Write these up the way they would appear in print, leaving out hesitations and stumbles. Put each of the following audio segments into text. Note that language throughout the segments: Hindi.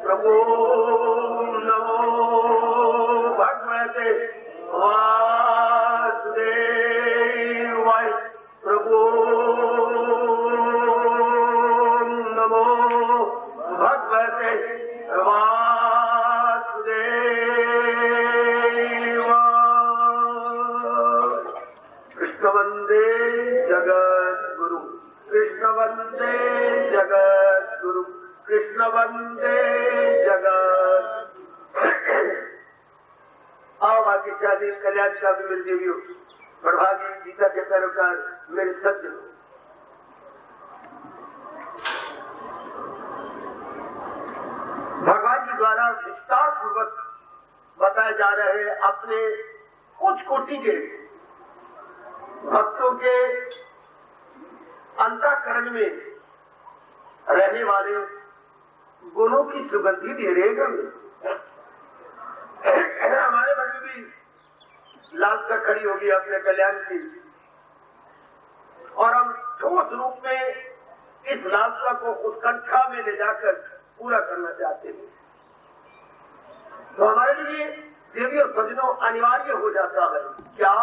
प्रभु नमो भगवते वासुदेवाय प्रभु नमो भगवते वासुदेवाय। कृष्ण वंदे जगत गुरु, कृष्ण वंदे जगत गुरु, कृष्ण वंदे जगत। आओ भाग्यशाली कल्याण का भी मेरे देवियों, प्रभागी गीता के पैरोकार मेरे सज्जनों, भगवान जी द्वारा विस्तार पूर्वक बताए जा रहे अपने कुछ कोटि के भक्तों के अंतःकरण में रहने वाले गुणों की सुगंधी दे रहे हैं। हमारे मन में भी लालसा खड़ी होगी अपने कल्याण की, और हम ठोस रूप में इस लालसा को उत्कंठा में ले जाकर पूरा करना चाहते हैं। तो हमारे लिए देवी और सज्जनों अनिवार्य हो जाता है क्या,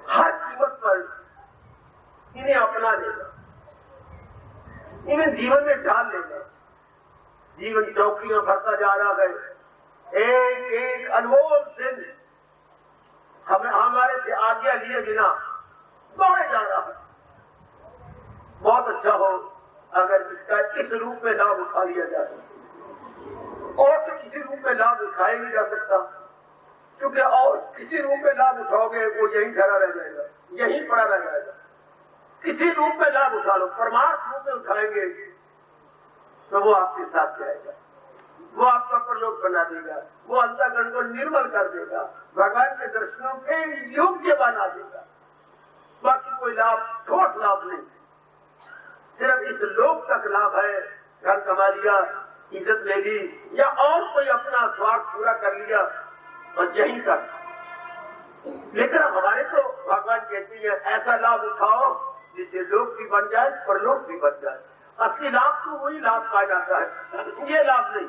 हर कीमत पर इन्हें अपना लेना, इन्हें जीवन में डाल लेना। जीवन चौकियां भरता जा रहा है, एक एक अनमोल दिन हमारे से आज्ञा लिए बिना दौड़े जा रहा है। बहुत अच्छा हो अगर इसका इस रूप में लाभ उठा लिया जाए, और तो किसी रूप में लाभ उठाया नहीं जा सकता, क्योंकि और किसी रूप में लाभ उठाओगे वो यहीं खड़ा रह जाएगा, यहीं पड़ा रह जाएगा। किसी रूप में लाभ उठा लो, परमार्थ रूप में उठाएंगे तो वो आपके साथ जाएगा, वो आपका प्रलोभ बना देगा, वो अंतःकरण को निर्मल कर देगा, भगवान के दर्शनों के योग्य बना देगा। बाकी कोई लाभ, ठोस लाभ नहीं, सिर्फ इस लोक तक लाभ है। घर कमा लिया, इज्जत ले ली, या और कोई अपना स्वार्थ पूरा कर लिया, बस यहीं तक। लेकिन हमारे तो भगवान कहती है ऐसा लाभ उठाओ जिससे लोक भी बन जाए, परलोक भी बन जाए। असली लाभ तो वही लाभ कहा जाता है, ये लाभ नहीं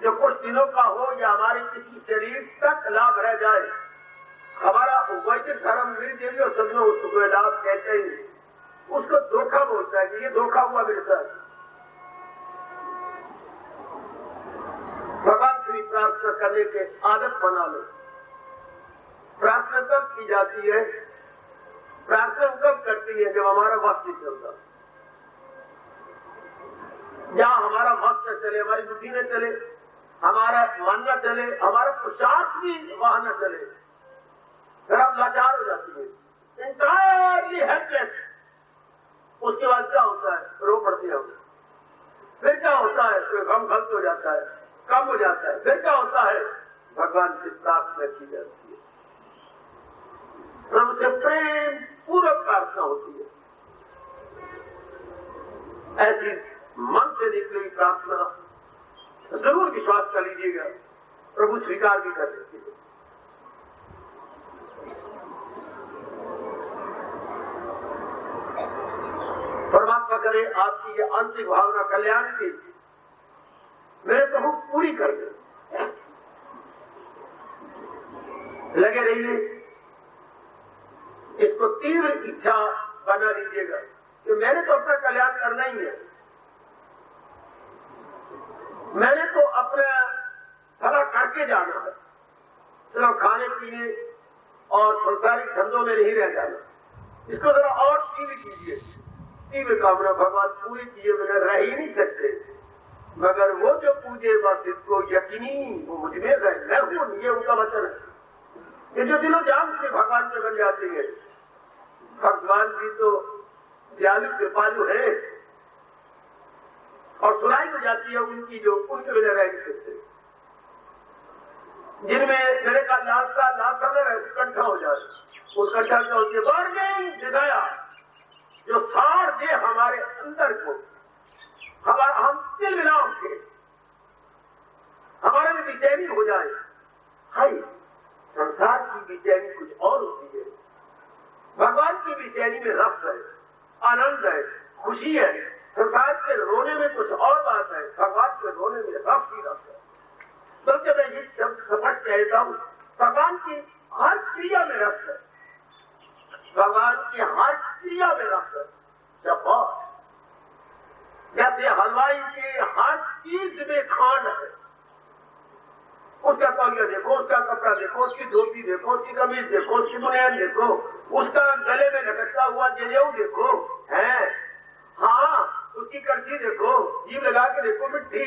जो कुछ दिनों का हो या हमारे किसी शरीर तक लाभ रह जाए। हमारा वैदिक धर्म मेरी देवी और सज्जनों उसको लाभ कहते ही, उसको धोखा बोलता है कि ये धोखा हुआ मेरे साथ। भगवान श्री प्रार्थना करने के आदत बना लो। प्रार्थना कब की जाती है? प्रार्थना कब करती है? जब हमारा वश नहीं चलता, जहां हमारा वश न चले, हमारी बुद्धि न चले, हमारा मन न चले, हमारा पुरुषार्थ भी वहां न चले, फिर हम लाचार हो जाती है, इंटायरली हेल्पलेस। उसके बाद क्या होता है? रो पड़ती है। फिर क्या होता है? फिर गम खल्त हो जाता है, कम हो जाता है। फिर क्या होता है? भगवान से प्रार्थना की जाती है, प्रभु से प्रेम पूर्वक प्रार्थना होती है। ऐसी मन से निकली प्रार्थना जरूर विश्वास कर लीजिएगा, प्रभु स्वीकार भी कर देते हैं। परमात्मा करे आपकी ये अंतिम भावना कल्याण की मेरे प्रभु पूरी कर दे। लगे रहिए, इसको तीव्र इच्छा बना लीजिएगा कि मैंने तो अपना कल्याण करना ही है, मैंने तो अपना भला करके जाना है, सिर्फ खाने पीने और संसारिक धंधों में नहीं रह जाना। इसको जरा और तीव्र कीजिए। तीव्र कामना भगवान पूरी किए बिना रह ही नहीं सकते, मगर वो जो पूजे बस इसको यकीनी वो मुझ में मैं हूं, ये उनका वचन है। ये जो दिलो जान से भगवान में बन जाते हैं, भगवान जी तो दयालु कृपालु है, और सुनाई हो जाती है उनकी जो उनके बिना रह नहीं सकते, जिनमें मेरे का लालसा उत्कंठा हो जाए। उत्कंठा क्या होती है? बर्निंग डिजायर, जो सार दे हमारे अंदर को, हम तिल मिलाओ के हमारे में बेचैनी हो जाए। हाय, संसार की बेचैनी कुछ और होती है, भगवान की बेचैनी में रस है, आनंद है, खुशी है, संसार के रोने में कुछ और बात है, भगवान के रोने में रस ही रस है। बल्कि मैं ये शब्द समझ कहता हूं, भगवान की हर क्रिया में रस है, भगवान की हर क्रिया में रस है। जैसे हलवाई के हर चीज में खांड है, उसका तौलिया देखो, उसका कपड़ा देखो, उसकी धोती देखो, उसकी कमीज देखो, उसकी बुनियाद देखो, उसका गले में लटकता हुआ जनेऊ देखो, है हाँ, उसकी कड़छी देखो, जीभ लगा के देखो मिट्टी,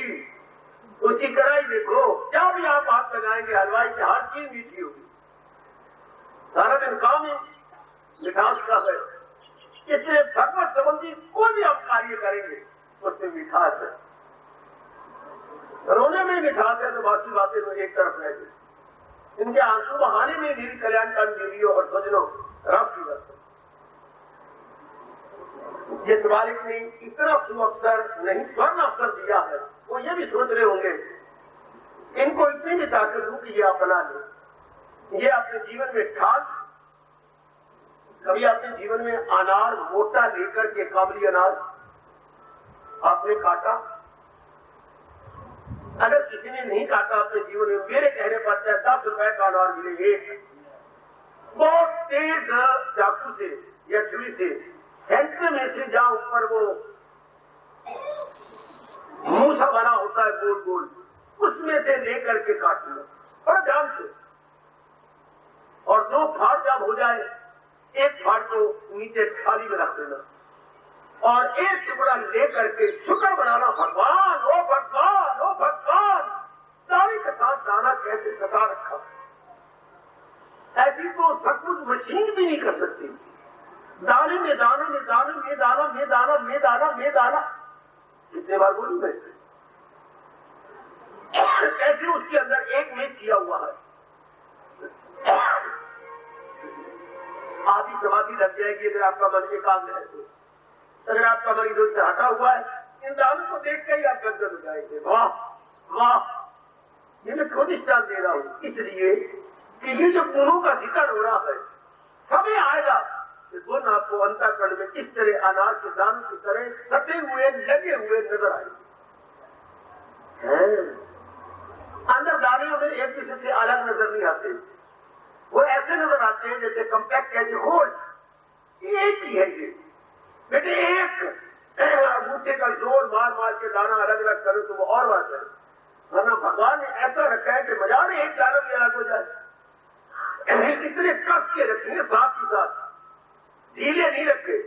उसकी कढ़ाई देखो, जब भी आप हाथ लगाएंगे हलवाई की हर चीज मीठी होगी। सारा दिन काम ही मिठास का है। इसलिए भगवत संबंधी कोई भी आप कार्य करेंगे उसमें मिठास है। रोने में मिठास है तो बाकी बातें तो एक तरफ रहेगी। इनके आंसू बहाने में मेरी कल्याणकारी देवियों और सजनों रस की रस है। ये मालिक ने इतना सुअवसर नहीं स्वर्ण अवसर दिया है, वो ये भी सोच रहे होंगे इनको इतनी भी ताकत दूं कि ये अपना ले, ये अपने जीवन में ठाल। कभी अपने जीवन में अनार मोटा लेकर के काबली अनार आपने काटा? अगर किसी ने नहीं काटा अपने जीवन में, मेरे कहने पर चाहे 10 रुपए का अनार मिले, एक बहुत तेज चाकू से या छुरी से सेंटर में से जहां ऊपर वो मूसा बना होता है गोल गोल, उसमें से लेकर के काट लो बड़ा ध्यान से, और 2 फाड़ जब हो जाए, एक फाड़ को नीचे थाली में रख देना और एक टुकड़ा लेकर के शुक्र बनाना, भगवान ओ भगवान ओ भगवान। दाने के साथ दाना कैसे सता रखा, ऐसी तो सचमुच मशीन भी नहीं कर सकती। दाने में दाना में दाना में दाना में दाना में दाना में दाना, कितने बार बोलूं मैं? कैसे उसके अंदर एक में किया हुआ है। आधी समाधि लग जाएगी अगर आपका मन एकाग्र है तो। अगर आपका मन इधर से हटा हुआ है, इन दानों को देख कर ही आप गदगद हो जाएंगे। वाह वाह, ये मैं खुद स्टाल दे रहा हूं इसलिए कि ये जो गुणों का जिक्र हो रहा है, समय आएगा कि गुण आपको अंतःकरण में इस तरह अनार के दानों की तरह सटे हुए लगे हुए नजर आएंगे। अंदर दानियों में एक दूसरे से अलग नजर नहीं आते, वो ऐसे नजर आते हैं जैसे कम्पैक्ट है जो होल एक ही है। ये बेटे एक अंगूठे का जोर मार मार के दाना अलग अलग करो तो वो और बात है, वरना भगवान ने ऐसा रखा है कि मजा में एक दाना भी अलग हो जाए। इतने कस के रखेंगे, साथ ही साथ ढीले नहीं रखे,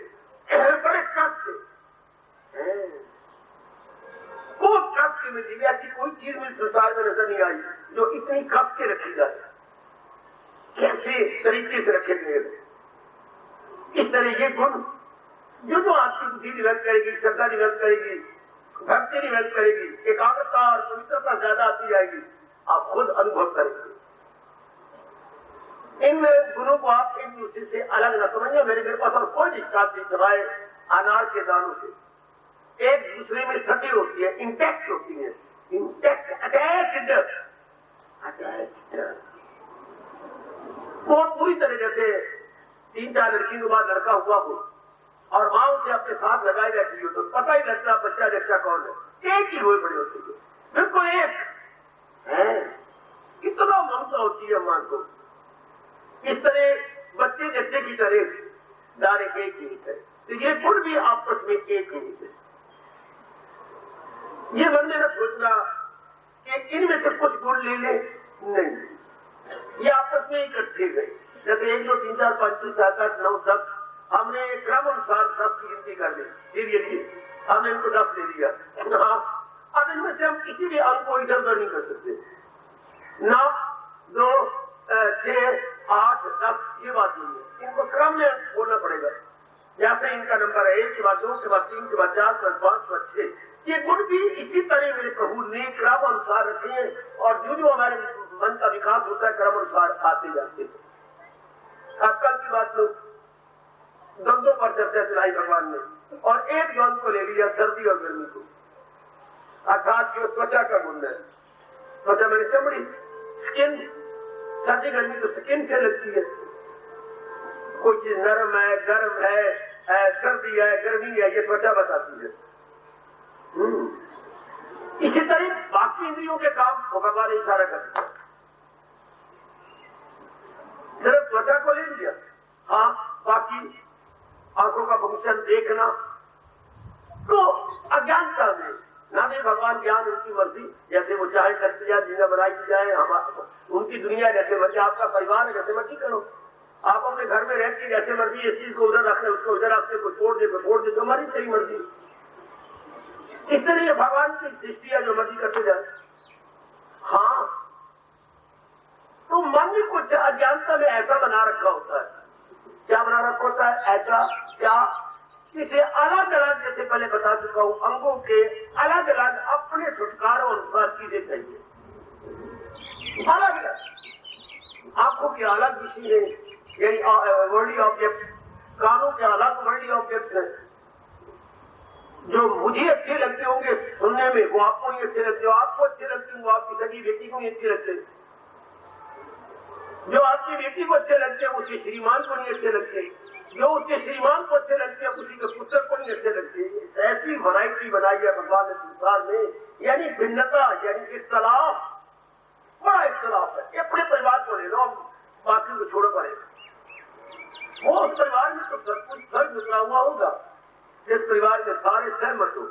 बड़े कस के, बहुत कस के में ढीले। ऐसी कोई चीज में संसार में नजर नहीं आई जो इतनी कस के रखी जाए। कैसे तरीके से रखे गए इस तरह ये गुण जो आपकी बुद्धि निवेद करेगी, श्रद्धा निवेद करेगी, भक्ति निवेद करेगी, एकाग्रता और पवित्रता ज्यादा आती जाएगी, आप खुद अनुभव करेंगे। इन गुणों को आप एक दूसरे से अलग न समझिए। मेरे पास और कोई डिस्टांस नहीं चलाए अनार के दानों से, एक दूसरे में सटी होती है, इंटैक्ट होती है, इंटैक्ट अटैच्ड बहुत पूरी तरह जैसे 3-4 लड़कियों के बाद लड़का हुआ हो और माँ उसे अपने साथ लगाए रहती हो तो पता ही लगता बच्चा जच्चा कौन है, एक ही हुए बड़े होते थे, बिल्कुल एक है। कितना ममता होती है मां को। इस तरह बच्चे जच्चे की तरह दाने एक ही है, तो ये गुण भी आपस में एक ही है। ये बंदे ने सोचना कि इनमें से कुछ गुण ले ले, नहीं, ये आपस में इकट्ठे गए। जैसे 1 2 3 4 5 6 7 8 9 10 हमने क्रम अनुसार 10 की गिनती कर दी, धीरे हमने इनको 10 दे दिया। अब इनमें से हम किसी भी अंक को इधर उधर नहीं कर सकते। 9 2 6 8 10 ये बात नहीं है, इनको क्रम में बोलना पड़ेगा। जैसे इनका नंबर है 1 के बाद 2 के बाद 3 के बाद 4 के बाद 5 के बाद 6, ये गुण भी इसी तरह मेरे प्रभु ने क्रम अनुसार रखे हैं और जो हमारे मन का विकास होता है क्रम अनुसार आते जाते हैं। कल की बात लोग द्वंद्वों पर चर्चा चलाई भगवान ने और एक द्वंद्व को ले लिया, सर्दी और गर्मी को, अर्थात जो त्वचा का गुण है। त्वचा मेरी चमड़ी, स्किन, सर्दी गर्मी तो स्किन से लगती है। कोई चीज नरम है, गर्म है, सर्दी है, गर्मी है, ये त्वचा बताती है। इसी तरह बाकी इंद्रियों के काम को भगवान इशारा करते, सिर्फ त्वचा को ले लिया, हाँ बाकी आंखों का फंक्शन देखना, तो अज्ञानता में ना भी भगवान ज्ञान उनकी मर्जी, जैसे वो चाहे करते जाए, जिन्हें बनाई जाए, हम उनकी दुनिया जैसे मर्जी, आपका परिवार है जैसे मर्जी करो, आप अपने घर में रहते जैसे मर्जी, इस चीज को उधर रखने उसको उधर रखते, को छोड़ दे तो हमारी सही मर्जी। इसलिए भगवान की दृष्टि है, जो मर्जी करते जाए। हाँ, तो मन में कुछ अज्ञानता में ऐसा बना रखा होता है, क्या बना रखा होता है ऐसा, क्या इसे अलग अलग, जैसे पहले बता चुका हूं, अंगों के अलग अलग अपने छुटकारों अनुसार चीजें चाहिए, अलग अलग। आंखों के अलग चीजें, यही वर्ल्डी ऑब्जेक्ट, कानों के अलग वर्ल्डी ऑब्जेक्ट है, जो मुझे अच्छे लगते होंगे सुनने में, वो आपको नहीं अच्छे लगते, आपको अच्छे लगते होंगे, आपकी सगी बेटी को नहीं अच्छे लगते, जो आपकी बेटी को अच्छे लगते हैं उसके श्रीमान को नहीं अच्छे लगते, जो उसके श्रीमान को अच्छे लगते हैं उसी के पुत्र को नहीं अच्छे लगते। ऐसी वैरायटी बनाई है भगवान ने संसार में, यानी भिन्नता, यानी इख्तलाफ, बड़ा इख्तलाफ है। अपने परिवार को ले लो, बाकी को छोड़ो पड़ेगा, वो उस परिवार में तो सब कुछ सर्ग निकला हुआ होगा, जिस परिवार के सारे सहमत हो,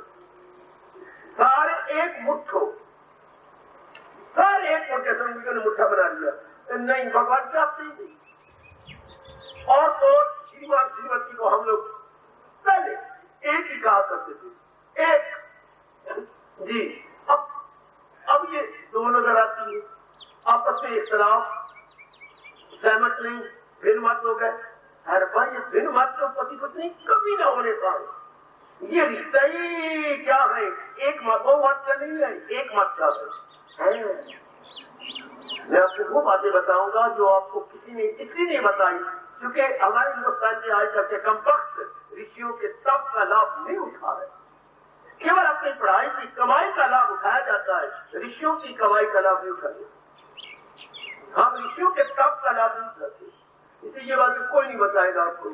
सारे एक मुट्ठ हो, सारे एक मुट्ठे समझ ने मुट्ठा बना लिया, नहीं भगवान चाहते ही नहीं। और तो श्रीमान श्रीमती को हम लोग पहले एक ही कहा करते थे, एक जी, अब ये दो नजर आती है, आपस में इख्तलाफ, सहमत नहीं, भिन्न मत हो गए। हर भाई ये भिन्न मत तो पति पत्नी कभी ना होने पाए, ये रिश्ता ही क्या है, एक मत, दो मत का नहीं है, एक मत का है। मैं आपको वो बातें बताऊंगा जो आपको किसी ने इसलिए नहीं बताई, क्योंकि हमारे हिंदुस्तान के आज तक के कमबख्त ऋषियों के तप का लाभ नहीं उठा रहे, केवल अपनी पढ़ाई की कमाई का लाभ उठाया जाता है, ऋषियों की कमाई का लाभ नहीं उठाते, हम ऋषियों के तप का लाभ नहीं उठाते। इसलिए ये बात कोई नहीं बताएगा आपको,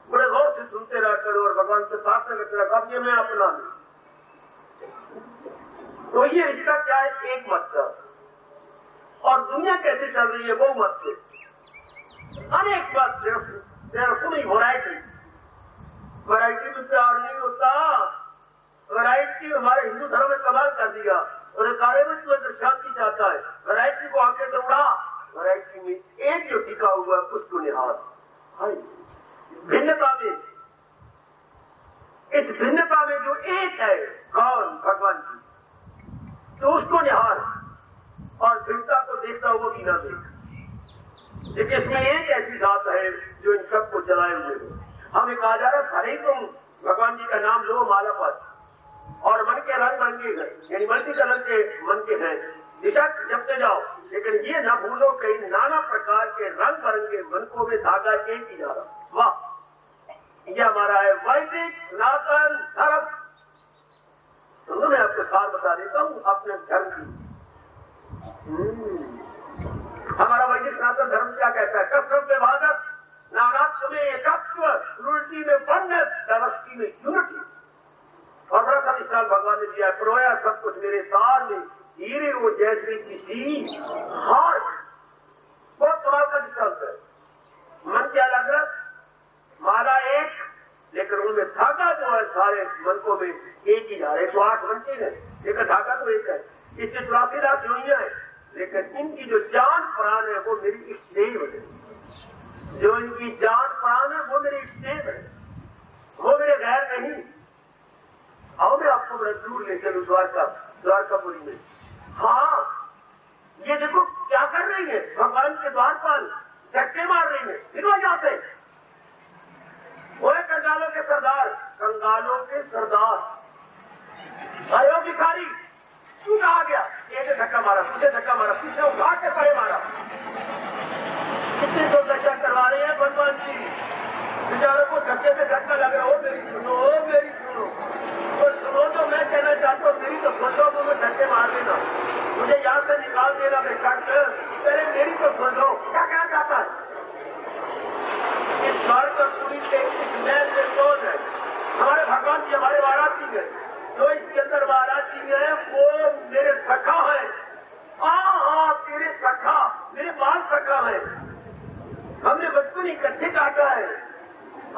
बड़े गौर से सुनते रह करो और भगवान से प्रार्थना करते रहा, अब ये मैं अपना लूं। तो ये रिश्ता क्या है, एक मत का, और दुनिया कैसे चल रही है वो मत से, अनेक बात सुनी, वैरायटी में प्यार नहीं होता, वैरायटी हमारे हिंदू धर्म में कमाल कर दिया, और कार्य में तू अगर शांति चाहता है, वैरायटी को आके तो उड़ा, वैरायटी में एक जो टिका हुआ है उसको निहार, भिन्नता में, इस भिन्नता में जो एक है कौन, भगवान की, तो उसको निहार, और भिन्नता को देखता हुआ भी ना देख, लेकिन इसमें एक ऐसी बात है जो इन सबको चलाए हुए है। हमें कहा जा रहा है भले तुम भगवान जी का नाम लो माला पर, और मन के रंग बन के गए, यानी मल्टी कलर के मन के हैं, दिशा जपते जाओ, लेकिन ये ना भूलो कई नाना प्रकार के रंग बिरंगे मनकों में धागा एक ही जा रहा। वाह, ये हमारा है वैदिक सनातन धर्म। सुनो, मैं आपको सार बता देता हूँ अपने धर्म की। हमारा वैदिक सनातन धर्म क्या कहता है, कसरत में भागत, नानात्व में एकत्व, यूनिटी में वननेस, डाइवर्सिटी में यूनिटी। और बड़ा सा मिसाल भगवान ने दिया, प्रोया सब कुछ मेरे तार में, हीरे वो जैसे किसी हार। बहुत कमाल का मिसाल है। मन क्या लग रहा, माला एक, लेकिन उनमें धागा जो है सारे मनकों में एक ही जा रहे। 108 मनके है, लेकिन धागा तो एक है। इससे 84 लाख योनियां है, लेकिन इनकी जो जान प्राण है वो मेरी इष्टदेव है। जो इनकी जान प्राण है वो मेरी इष्टदेव है, वो मेरे गैर नहीं। आओ मैं आपको बड़ा दूर ले चलूं, द्वारकापुरी में। हाँ, ये देखो क्या कर रही है, भगवान के द्वार पर धक्के मार रही है, निकलो यहाँ से। वो है कंगालों के सरदार, कंगालों के सरदार, आयो भिखारी, तू कहा गया? एक धक्का मारा, तुझे धक्का मारा, तुझे उठा के पड़े मारा। कितनी दुर्दशा करवा रहे हैं भगवान जी, बेचारों को धक्के पे धक्का लग रहा हो। मेरी सुनो, मेरी सुनो, तो सुनो जो मैं कहना चाहता हूँ। मेरी तो सोचो, तुम्हें धक्के मार देना, मुझे यहाँ से निकाल देना बेशक, पहले मेरी तो सोचो क्या कहना चाहता है। इस द्वारकापुरी के इस महल में कौन है? हमारे भगवान जी, हमारे वाराणसी में जो इसके अंदर महाराज जी है वो मेरे सखा है। हाँ तेरे सखा, मेरे बाल सखा है। हमने बचपन इकट्ठे काटा है।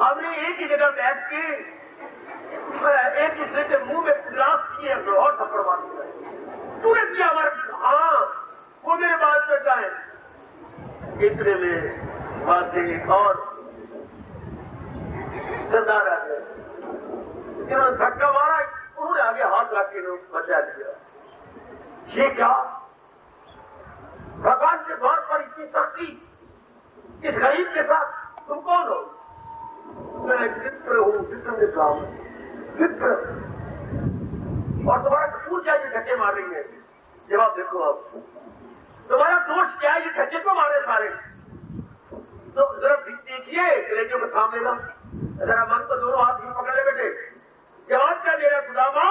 हमने एक ही जगह बैठ के एक दूसरे के मुंह में गिलास किए और थप्पड़ मार दिया। तूने किया हमारे? हाँ वो मेरे बाल सखा है। इतने में बातें और सरदार आ गए, जिन्होंने धक्का मारा, उन्होंने आगे हाथ रख के बचा दिया। ये क्या भगवान के द्वार पर इतनी शक्ति इस गरीब के साथ? तुम कौन हो? मैं चित्र हूँ, चित्र में काम चित्र, और तुम्हारा कसूर क्या ये धक्के मार रही है? जवाब देखो आप, तुम्हारा दोष क्या है? ये धक्के को मारे सारे। तो जरा देखिए कलेजों को थाम लेगा, जरा मन को दोनों हाथ में पकड़ ले बेटे। जवाब क्या दे रहा खुदामा?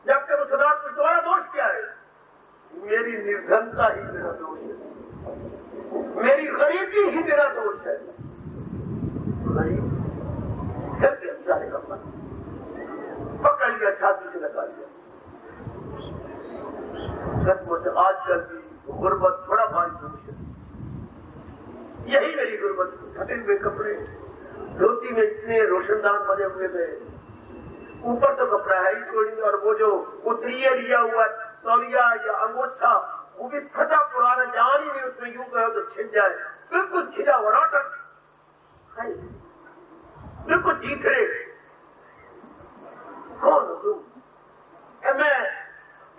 जब तक खुदा तुम्हारा दोष क्या है? मेरी निर्धनता ही मेरा दोष है, मेरी गरीबी ही मेरा दोष है। गरीब कैसे जाएगा? पकड़ लिया, छाती से लगा लिया। सचमुच आजकल की गुर्बत बड़ा भारी दोष है। यही मेरी गुर्बत, फटे हुए कपड़े, धोती में इतने रोशनदान बने हुए थे, ऊपर तो कपड़ा है ही थोड़ी, और वो जो उतरिए लिया हुआ तौलिया या अंगोछा वो भी फटा पुराना, जान ही नहीं उसमें यूं कहो तो छिप जाए, बिल्कुल छिजा हुआ नाटक, बिल्कुल जीतरे। कौन हो तुम? मैं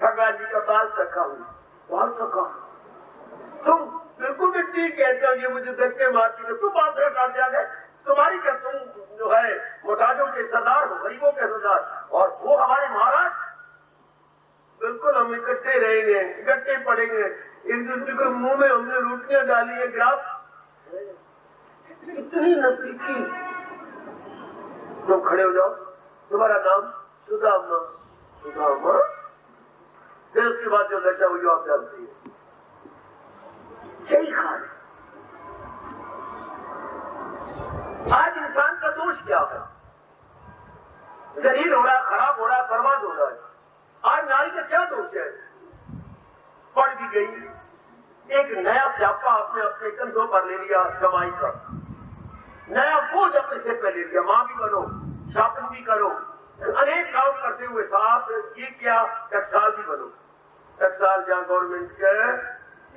भगवान जी का बाल सखा हूँ। बाल सखा? तुम बिल्कुल मिट्टी कहते हो, ये मुझे धक्के मारती है, तुम बाल सखा दिया गए? तुम्हारी क्या, तुम जो है मोहताजों के सरदार हो, गरीबों के सरदार, और वो हमारे महाराज। बिल्कुल हम इकट्ठे रहेंगे, इकट्ठे पड़ेंगे, एक दूसरे को मुंह में हमने रोटियां डाली है, ग्राफ इतनी नजदीकी। तुम खड़े हो जाओ, तुम्हारा नाम? सुदामा। सुदामा? फिर उसके बाद जो लज्जा हुई आप जानती है, यही खान। आज इंसान का दोष क्या है? शरीर हो रहा, खराब हो रहा, बर्बाद हो रहा है। आज नारी का क्या दोष है? पढ़ भी गई, एक नया स्यापा आपने अपने कंधों पर ले लिया, कमाई का नया बोझ अपने सिर पर ले लिया। मां भी बनो, शॉपिंग भी करो, अनेक काम करते हुए साथ ये क्या, टकसाल भी बनो। टकसाल जहां गवर्नमेंट के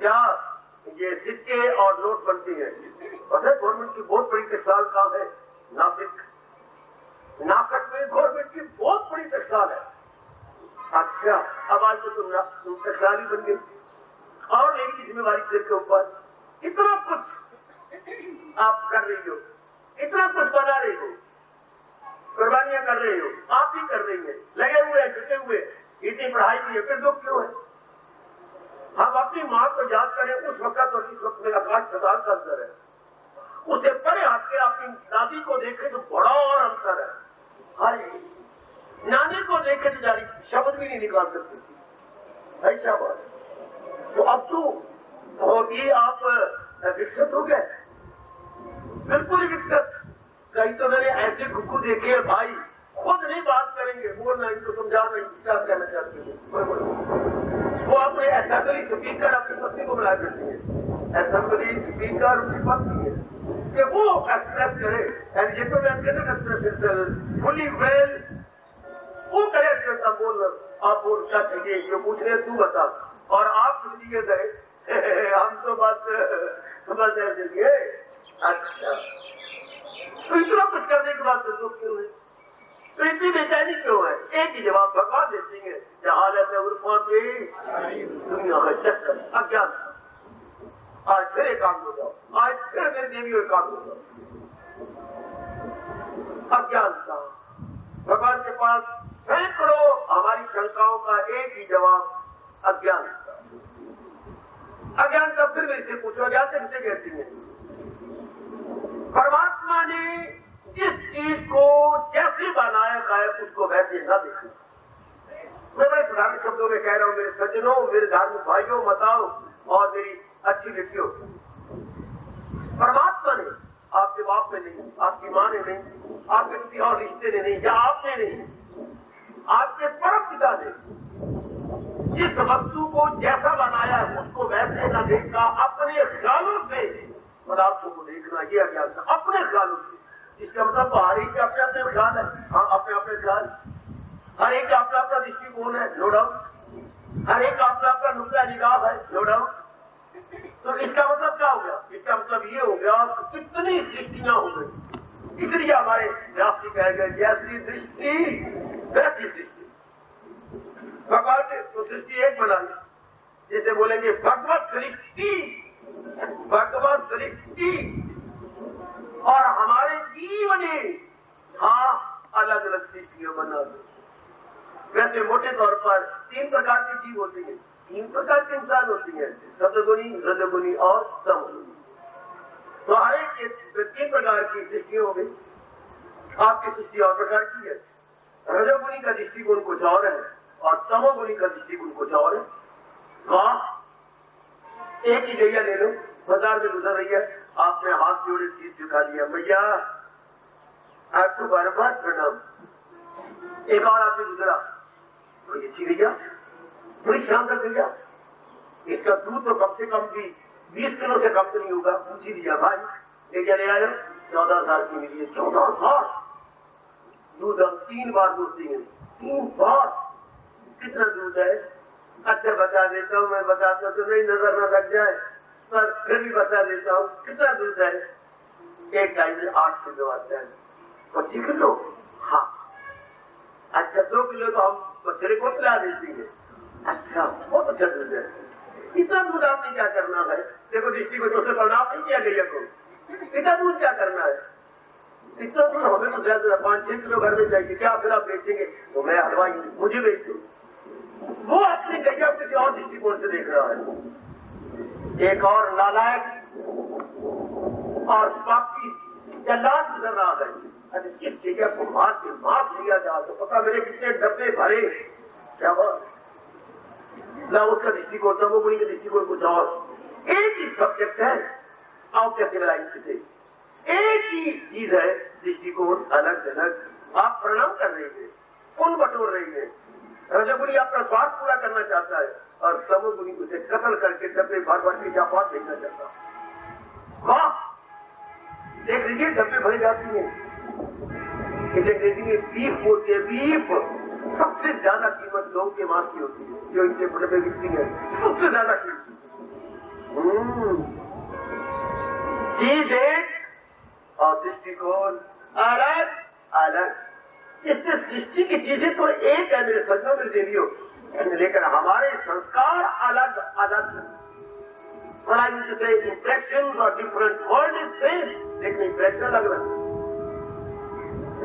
क्या ये सिक्के और नोट बनती है, पता है गवर्नमेंट की बहुत बड़ी टकसाल काम है नासिक। नासिक में गवर्नमेंट की बहुत बड़ी टकसाल है। अच्छा, अब आज तो तुम टकसाल ही बन गई, और लेगी जिम्मेवारी सिर के ऊपर। इतना कुछ आप कर रही हो, इतना कुछ बना रही हो, कुर्बानियां कर रही हो, आप भी कर रही है, लगे हुए हैं, जुटे हुए, इतनी पढ़ाई की है, फिर दुख क्यों है? हम अपनी मां को याद करें उस वक्त और इस वक्त में आकाश पाताल का अंतर है। उसे परे हट के अपनी दादी को देखे तो बड़ा और अंतर है। हाय, नानी को देखे तो जारी शब्द भी नहीं निकाल सकती थी, ऐसा बात। तो अब तो होगी आप विकसित हो गए, बिल्कुल विकसित। कहीं तो मैंने ऐसे कुकू देखे भाई, खुद नहीं बात करेंगे, बोलना इनको समझा नहीं क्या कहना चाहते हैं। वो अपने असेंबली स्पीकर अपनी पत्नी को बुला करती है, असेंबली स्पीकर उनकी पत्नी है, कि वो एक्सप्रेस करे, फुली वेल वो करे। बोल आप बोल क्या चाहिए, ये पूछ रहे तू बता, और आप कुछ लिए गए हम तो बस ऐसे। अच्छा, तो इतना कुछ करने के बाद तो दुख क्यों है? तो इतनी बेचैनी क्यों है? एक ही जवाब भगवान देती है, जहालत है उर्फा की दुनिया है चक्कर, अज्ञान। आज फिर एक काम हो जाओ, आज फिर मेरी देवी और काम हो जाओ, अज्ञानता। भगवान के पास सैकड़ों हमारी शंकाओं का एक ही जवाब, अज्ञानता। अज्ञानता फिर मेरे से पूछो, अज्ञानता किसे कहती है? परमात्मा ने जिस चीज को जैसे बनाया है उसको वैसे न देखना। मैं बड़े साधारण शब्दों में कह रहा हूं, मेरे सज्जनों, मेरे धार्मिक भाइयों, माताओं और मेरी अच्छी बेटियों, परमात्मा ने आपके बाप ने नहीं, आपकी माँ ने नहीं, आपके किसी और रिश्ते ने नहीं, या आपने नहीं, आपके परम पिता ने जिस वस्तु को जैसा बनाया उसको वैसे न देखा, अपने ख्यालों से पदार्थों को देखना, ये अज्ञान था, अपने ख्यालों से। इसका मतलब हर एक के अपने अपने ख्याल है, हाँ अपने अपने ख्याल, हर एक का अपना अपना दृष्टिकोण है, नो डाउट, हर एक का अपना अपना नुक्ता निगाह है, नो डाउट। तो इसका मतलब क्या हो गया? इसका मतलब ये हो गया कि कितनी सृष्टियां हो गई। इसलिए हमारे शास्त्री कह गए जैसी दृष्टि वैसी सृष्टि। भगवान ने तो सृष्टि एक बना ली, जैसे बोलेंगे भगवत सृष्टि, भगवत सृष्टि। और हमारे जीव ने हाँ अलग अलग सृष्टियां बना दी। वैसे मोटे तौर पर 3 प्रकार की जीव होती है, 3 प्रकार के इंसान होती है, सतगुणी, रजगुणी और तमगुणी। तो हर एक के 3 प्रकार की सृष्टि हो गई। आपकी सृष्टि और प्रकार की है। रजोगुणी का दृष्टिकोण कुछ और है और तमोगुणी का दृष्टिकोण कुछ और है। वाह, एक ही गैया ले लो, बाजार में गुजर रही है, आपने हाथ जोड़े चीज झुका लिया, भैया आपको बार बार प्रणाम। एक और आदमी गुजरा, कोई अच्छी गैया, बड़ी शानदार गैया, इसका दूध तो कम से कम भी 20 किलो से कम तो नहीं होगा, पूछी दिया भाई गैया ले आयो, 14,000 की मिली है। 14,000 दूध हम 3 बार दूध देंगे, 3 बार। कितना दूध है? अच्छा बता देता हूँ, मैं बताता तो नहीं, नजर न लग जाए, पर फिर भी बता देता हूँ। कितना दूध है? एक टाइम में 8 किलो आता है। 25 किलो? हाँ। अच्छा 2 किलो तो हम बच्चे को पिला देती है। अच्छा बहुत अच्छा दूध है। इतना दूध आपने क्या करना है? देखो दृष्टि को दूसरे परिणाम नहीं किया गया को, इतना दूध क्या करना है? इतना दूध हमें तो ज्यादा 5-6 किलो घर में चाहिए, क्या फिर आप बेचेंगे? तो मैं हलवाई मुझे बेच दो। वो अपने गैया किसी और दृष्टिकोण से देख रहा है। एक और नालायक और बाकी जल्लाद गुजर रहा है, अरे जिस गैया को मार लिया जाए तो पता मेरे कितने डब्बे भरे, क्या बात ना। उसका दृष्टिकोण तमोगुणी का दृष्टिकोण कुछ और। एक ही सब्जेक्ट है, ऑब्जेक्टिव लाइन से एक ही चीज है, दृष्टिकोण अलग अलग। आप प्रणाम कर रही है, कौन बटोर रही है। रजोगुणी आपका स्वार्थ पूरा करना चाहता है और तमोगुणी उसे कत्ल करके डब्बे भर भर के जापात देखना चाहता है। वाह, देख लीजिए डब्बे भरे जाती है। इसे अंग्रेजी में बीफ बोलते हैं। बीफ सबसे ज्यादा कीमत लोग के मांस की होती है, जो इनके डब्बे बिकती है, सबसे ज्यादा कीमत। चीज एक और दृष्टिकोण अलग अलग। इससे सृष्टि की चीजें तो एक है मेरे सज्जनों में देवियों, लेकिन हमारे संस्कार अलग अलग। जैसे इंप्रेशन और डिफरेंट वर्ल्ड इज सेम, लेकिन इंप्रेशन अलग अलग।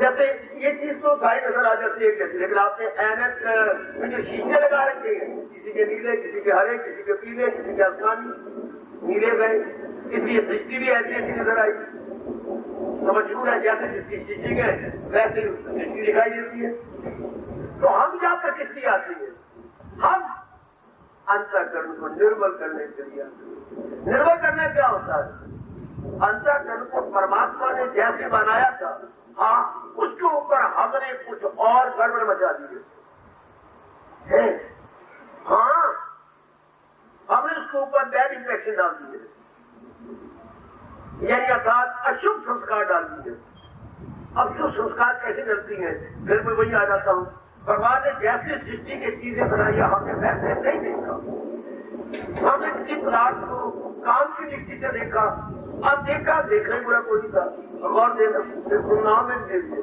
जैसे ये चीज तो सारी नजर आ जाती है जैसे, लेकिन आपने ऐनक में जो शीशे लगा रखे हैं, किसी के नीले, किसी के हरे, किसी के पीले, किसी के आसमानी, नीले गए, इसलिए दृष्टि भी ऐसी ऐसी नजर आई। तो मजबूर है जैसे जिसकी शीशे गए वैसे उसकी दृष्टि दिखाई देती है। तो हम यहाँ पर किस लिए आते हैं? हम अंतःकरण को निर्मल करने के लिए आते हैं। निर्मल करने क्या होता है? अंतःकरण को परमात्मा ने जैसे बनाया था, हाँ उसके ऊपर हमने कुछ और गड़बड़ मचा दी है। हाँ हमने उसके ऊपर बैड इंफेक्शन डाल दी है, यानी अर्थात अशुभ संस्कार डाल दिए। अब शुभ संस्कार कैसे डलती हैं? फिर मैं वही आ जाता हूँ, भगवान ने जैसे सृष्टि की चीजें बनाई हमने वैसे नहीं देखा। हमने किसी पदार्थ को काम की दृष्टि से देखा, अब देखा, देखने बुरा कोई था, गौर देना सिर्फ नाम में दे दिए।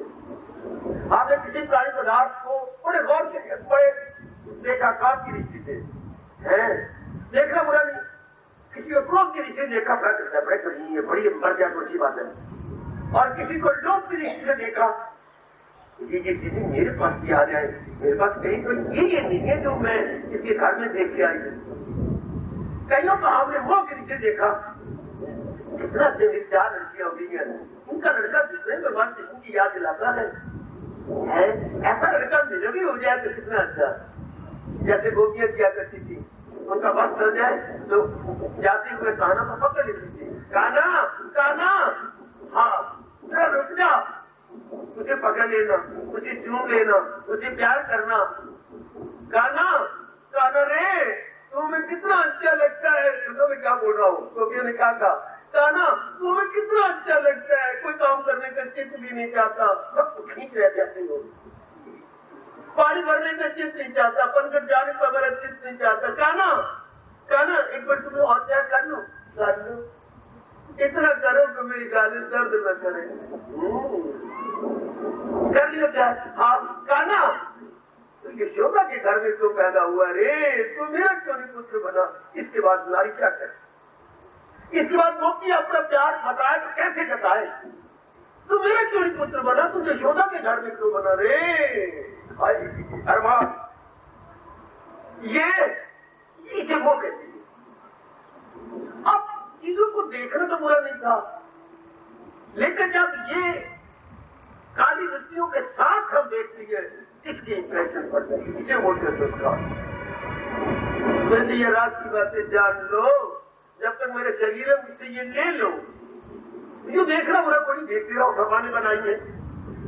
हमने किसी प्राणी पदार्थ को बड़े गौर से बड़े देखा, काम की दृष्टि से है, देखना बुरा नहीं। किसी को क्रोध की दृष्टि से देखा, बड़े कहीं है, बड़ी मर जाए तो अच्छी बात है। और किसी को लोभ की दृष्टि से देखा, ये चीजें मेरे पास भी आ जाए, मेरे पास कहीं तो ये नहीं है जो मैं इसके घर में देख के आई। कईयों को हमने मोह की दृष्टि से देखा, कितना से 4 लड़कियां होती है, उनका लड़का दूसरे भगवान कृष्ण की याद दिलाता है। ऐसा लड़का मेरे भी हो जाए तो कितना अच्छा। जैसे गोपियां क्या करती थी, उनका बस चल जाए तो जाते हुए कान्हा को पकड़ लेती थी, कान्हा कान्हा, हाँ रुक जा, उसे पकड़ लेना, उसे चूम लेना, उसे प्यार करना। काना, काना रे, तुम्हें कितना अच्छा लगता है। सुनो मैं क्या बोल रहा हूँ। तो ने कहा काना तुम्हें कितना अच्छा लगता है, कोई काम करने का चित्त भी नहीं चाहता, सब खींच रह जाते हो। पानी भरने का चित्त नहीं चाहता, पनघट जाने पर मेरा चित्त नहीं चाहता। काना, काना एक बार तुम्हें और प्यार कर लो, इतना करो कि मेरी गाली दर्द न करे। कर लियो क्या? हाँ काना, तो यशोदा के घर में क्यों पैदा हुआ रे, तू मेरा क्यों नहीं पुत्र बना? इसके बाद नारी क्या करे? इसके बाद गोपी अपना प्यार बताए तो कैसे जताए? तू मेरा क्यों नहीं पुत्र बना, तू यशोदा के घर में क्यों बना रे? अरमान, ये इसे वो कहती है। अब चीजों को देखना तो बुरा नहीं था, लेकिन जब ये काली वृत्तियों के साथ हम देखती है, इसकी इंप्रेशन पड़ जाती है, इसे बोलते संस्कार। वैसे ये रात की बातें जान लो, जब तक मेरे शरीर से ये ले लो। ये देखना बुरा कोई देखते रहो, भगवान ने बनाई है,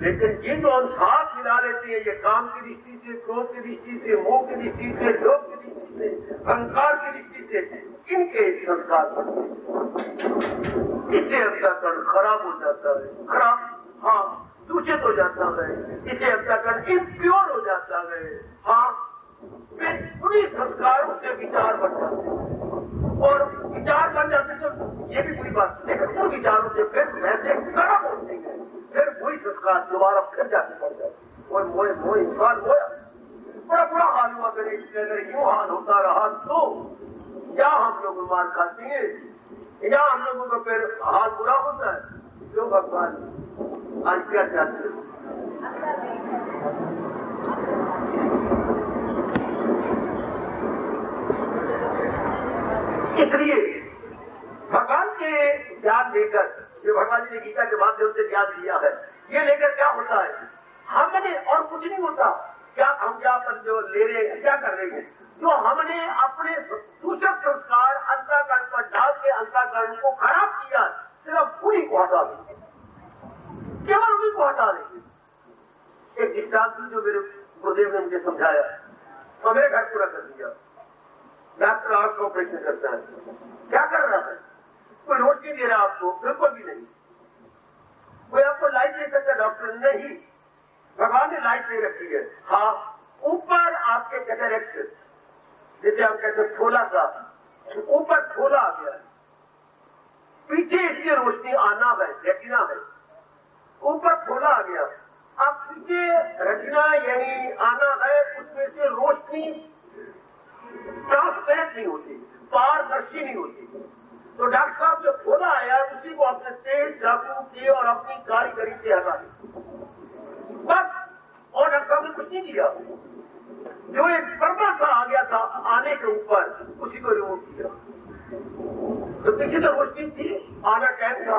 लेकिन ये तो हम साथ मिला लेते हैं। ये काम की दृष्टि से, क्रोध की दृष्टि से, मोह की दृष्टि से, लोभ की दृष्टि से, अहंकार की दृष्टि से, इनके संस्कार पड़ते हैं। इससे अंतःकरण खराब हो जाता है, खराब, हाँ दूषित हो जाता है। इसे अंतःकरण इम्प्योर हो जाता है। हाँ, उन्हीं संस्कारों से विचार बन जाते हैं, और विचार बन जाते तो ये भी बुरी बात, लेकिन उन विचारों से फिर वैसे गर्म होते हैं, फिर वही संस्कार दोबारा फिर जाके पड़ जाते। और मोए मोए इंसान होया, बड़ा बुरा हाल हुआ। अगर यूं हाल होता रहा तो या हम लोग मार खाते हैं, या हम लोगों का फिर हाल बुरा होता है। जो भगवान आज क्या चाहते हैं? इसलिए भगवान के ज्ञान लेकर, जो भगवान जी ने गीता के माध्यम से ज्ञान दिया है, ये लेकर क्या होता है? हमने और कुछ नहीं होता। क्या हम क्या पर जो ले रहे हैं, क्या कर रहे हैं? जो हमने अपने दूषित संस्कार अंतःकरण पर डाल के अंतःकरण को खराब किया, सिर्फ उन्हीं को हटा देंगे, केवल उन्हीं को हटा देंगे। एक दृष्टांत जो मेरे गुरुदेव ने मुझे समझाया, तो मेरे घर पूरा कर दिया। डॉक्टर आंख का ऑपरेशन करता है, क्या कर रहा है? कोई रोशनी दे रहा है आपको? बिल्कुल भी नहीं। कोई आपको लाइट दे सकता? डॉक्टर नहीं, भगवान ने लाइट दे रखी है। हाँ, ऊपर आपके कैटरेक्ट, जैसे हम कहते हैं थोला सा, ऊपर थोला आ गया, पीछे इसकी रोशनी आना है, रेटिना है, ऊपर थोला आ गया। अब पीछे रेटिना यानी आना है, उसमें से रोशनी ट्रांसपेरेंट नहीं होती, पारदर्शी नहीं होती। तो डॉक्टर साहब जो खोला आया उसी को अपने तेज चाकू किए और अपनी कारीगरी से हटा दी, बस। और डॉक्टर साहब ने कुछ नहीं किया। जो एक पर्दा सा आ गया था आने के ऊपर, उसी को रिमूव किया। तो पीछे तो रोशनी थी, आना कैद था।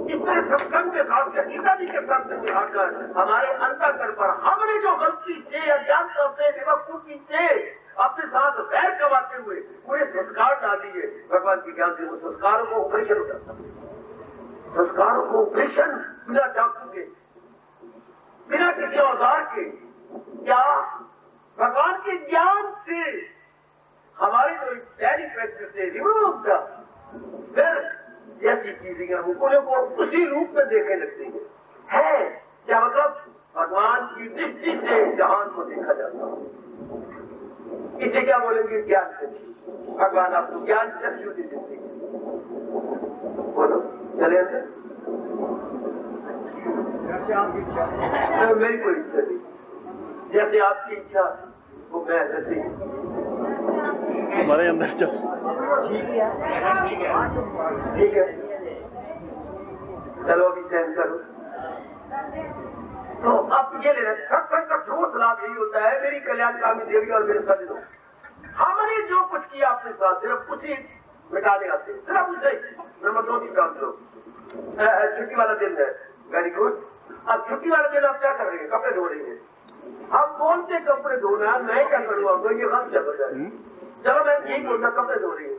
इस तरह सत्संग के साथ, गीता जी के साथ मिलाकर हमारे अंतःकरण पर हमने जो गलती से, अज्ञानता से, बेवकूफी से अपने साथ वैर कमाते हुए पूरे संस्कार डाल दिए, भगवान के ज्ञान से वो संस्कारों को ऑपरेशन हो जाता है। संस्कारों को ऑपरेशन बिना चाकू के, बिना किसी औजार के, क्या भगवान के ज्ञान से हमारे जो डैडी प्रैक्टिस से रिमूव था, फिर जैसी चीजें हम उन्हें को उसी रूप में देखने लगते हैं। क्या मतलब? भगवान की दृष्टि से जहान को देखा जाता है। इसे क्या बोलेंगे? ज्ञान चक्षु। भगवान आपको ज्ञान चक्षु दे देते हैं। बोलो, चले आते? तो मेरी कोई इच्छा नहीं, जैसे आपकी इच्छा वो मैं ऐसे हमारे अंदर जो ठीक है, चलो अभी सहन करो। तो अब ये लेना, सत्संग का ठोस लाभ यही होता है, मेरी कल्याणकामी देवी और मेरे सभी लोग, हमने जो कुछ किया अपने साथ सिर्फ उसी मिटाने आते, सिर्फ उसे। नंबर 2 निकाल दो। छुट्टी वाला दिन है, वेरी गुड। अब छुट्टी वाला दिन आप क्या कर रहे हैं? कपड़े धो रही है। अब कौन से कपड़े धोना, मैं क्या करूँगा? ये गलत चल रहा है। चलो मैं यही बोलता, कपड़े धो रही है,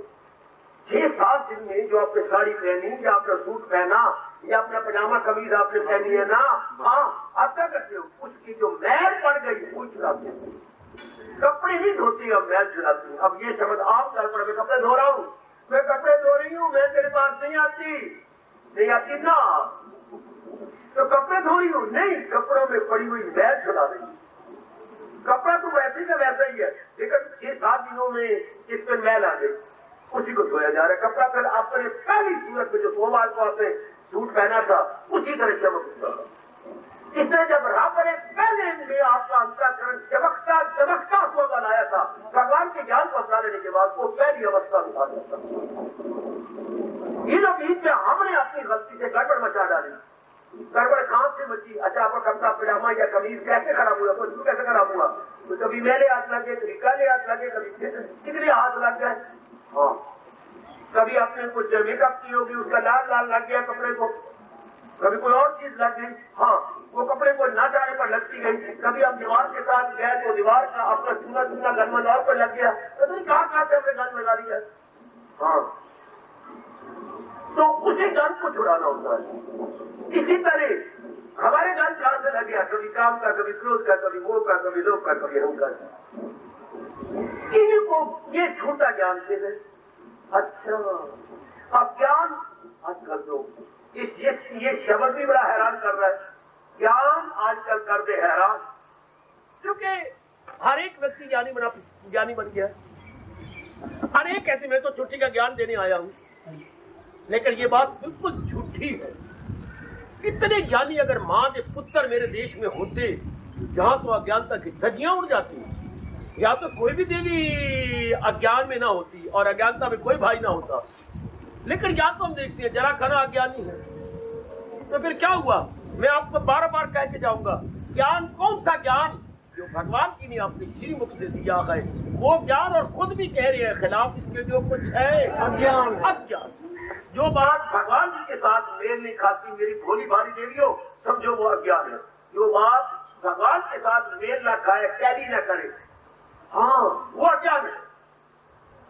6-7 दिन में जो आपने साड़ी पहनी या आपने सूट पहना या अपना पजामा कमीज आपने पहनी है ना, हाँ अब क्या करते हो, उसकी जो मैल पड़ गई वो छुड़ाते हैं। कपड़े नहीं धोती, अब मैल छुड़ाती। अब ये समझ आप कर पड़े, मैं कपड़े धो रहा हूँ, मैं कपड़े धो रही हूँ, मैं तेरे पास नहीं आती ना, तो कपड़े धो रही हूँ नहीं, कपड़ों में पड़ी हुई मैल छुड़ा रही। कपड़ा तो वैसे का वैसा ही है, लेकिन 6-7 दिनों में इस पर मैल आ गई, उसी को धोया जा रहा है। कपड़ा फिर आपने पहली सूरत में जो सोमवार को आपने सूट पहना था उसी तरह चमकता। इसने जब रापरे पहले में आपका अंतःकरण चमकता हुआ बनाया था, भगवान के ज्ञान को अपना लेने के बाद वो पहली अवस्था में आ जाता। ये जो बीच में हमने अपनी गलती से गड़बड़ मचा डाली, गड़बड़ कहां से मची? अच्छा, आपका कपड़ा पजामा या कमीज कैसे खराब हुआ, कुछ कैसे खराब हुआ? तो कभी मेरे हाथ लगे, कभी काले हाथ लगे, कभी चिकने हाथ लग गए, हाँ कभी आपने कुछ मेकअप की होगी उसका लाल लग गया कपड़े को, कभी कोई और चीज लग गई, हाँ वो कपड़े को ना जाने पर लगती गई। कभी आप दीवार के साथ गए तो दीवार का आपका चूना गन और पर लग गया, तो नहीं कहाँ से हमने गन लगा दिया। हाँ, तो उसी गन को छुड़ाना होता है। इसी तरह हमारे गन कहां से लग गया, कभी काम का, कभी क्रोध का, कभी मोह का, कभी लोभ का, कभी अहंकार का। इनको ये छोटा ज्ञान से है। अच्छा, अब ज्ञान आजकल तो ये शब्द भी बड़ा हैरान कर रहा है, ज्ञान आजकल कर दे हैरान, क्योंकि हर एक व्यक्ति ज्ञानी बन गया। हर एक ऐसे, मैं तो छुट्टी का ज्ञान देने आया हूं, लेकिन ये बात बिल्कुल झूठी है। इतने ज्ञानी अगर मां के पुत्र मेरे देश में होते, जहां तो अज्ञानता की धज्जियां उड़ जाती, या तो कोई भी देवी अज्ञान में ना होती और अज्ञानता में कोई भाई ना होता। लेकिन या तो हम देखते हैं जरा खरा अज्ञानी है, तो फिर क्या हुआ? मैं आपको बार कह के जाऊंगा, ज्ञान कौन सा ज्ञान जो भगवान की ने अपने श्रीमुख से दिया है, वो ज्ञान, और खुद भी कह रहे हैं खिलाफ इसके जो कुछ है अज्ञान। जो बात भगवान जी के साथ मेल नहीं खाती, मेरी भोली भाली देवियों, समझो वो अज्ञान है। जो बात भगवान के साथ मेल ना खाए, टैली ना करे, हाँ वो अज्ञान है।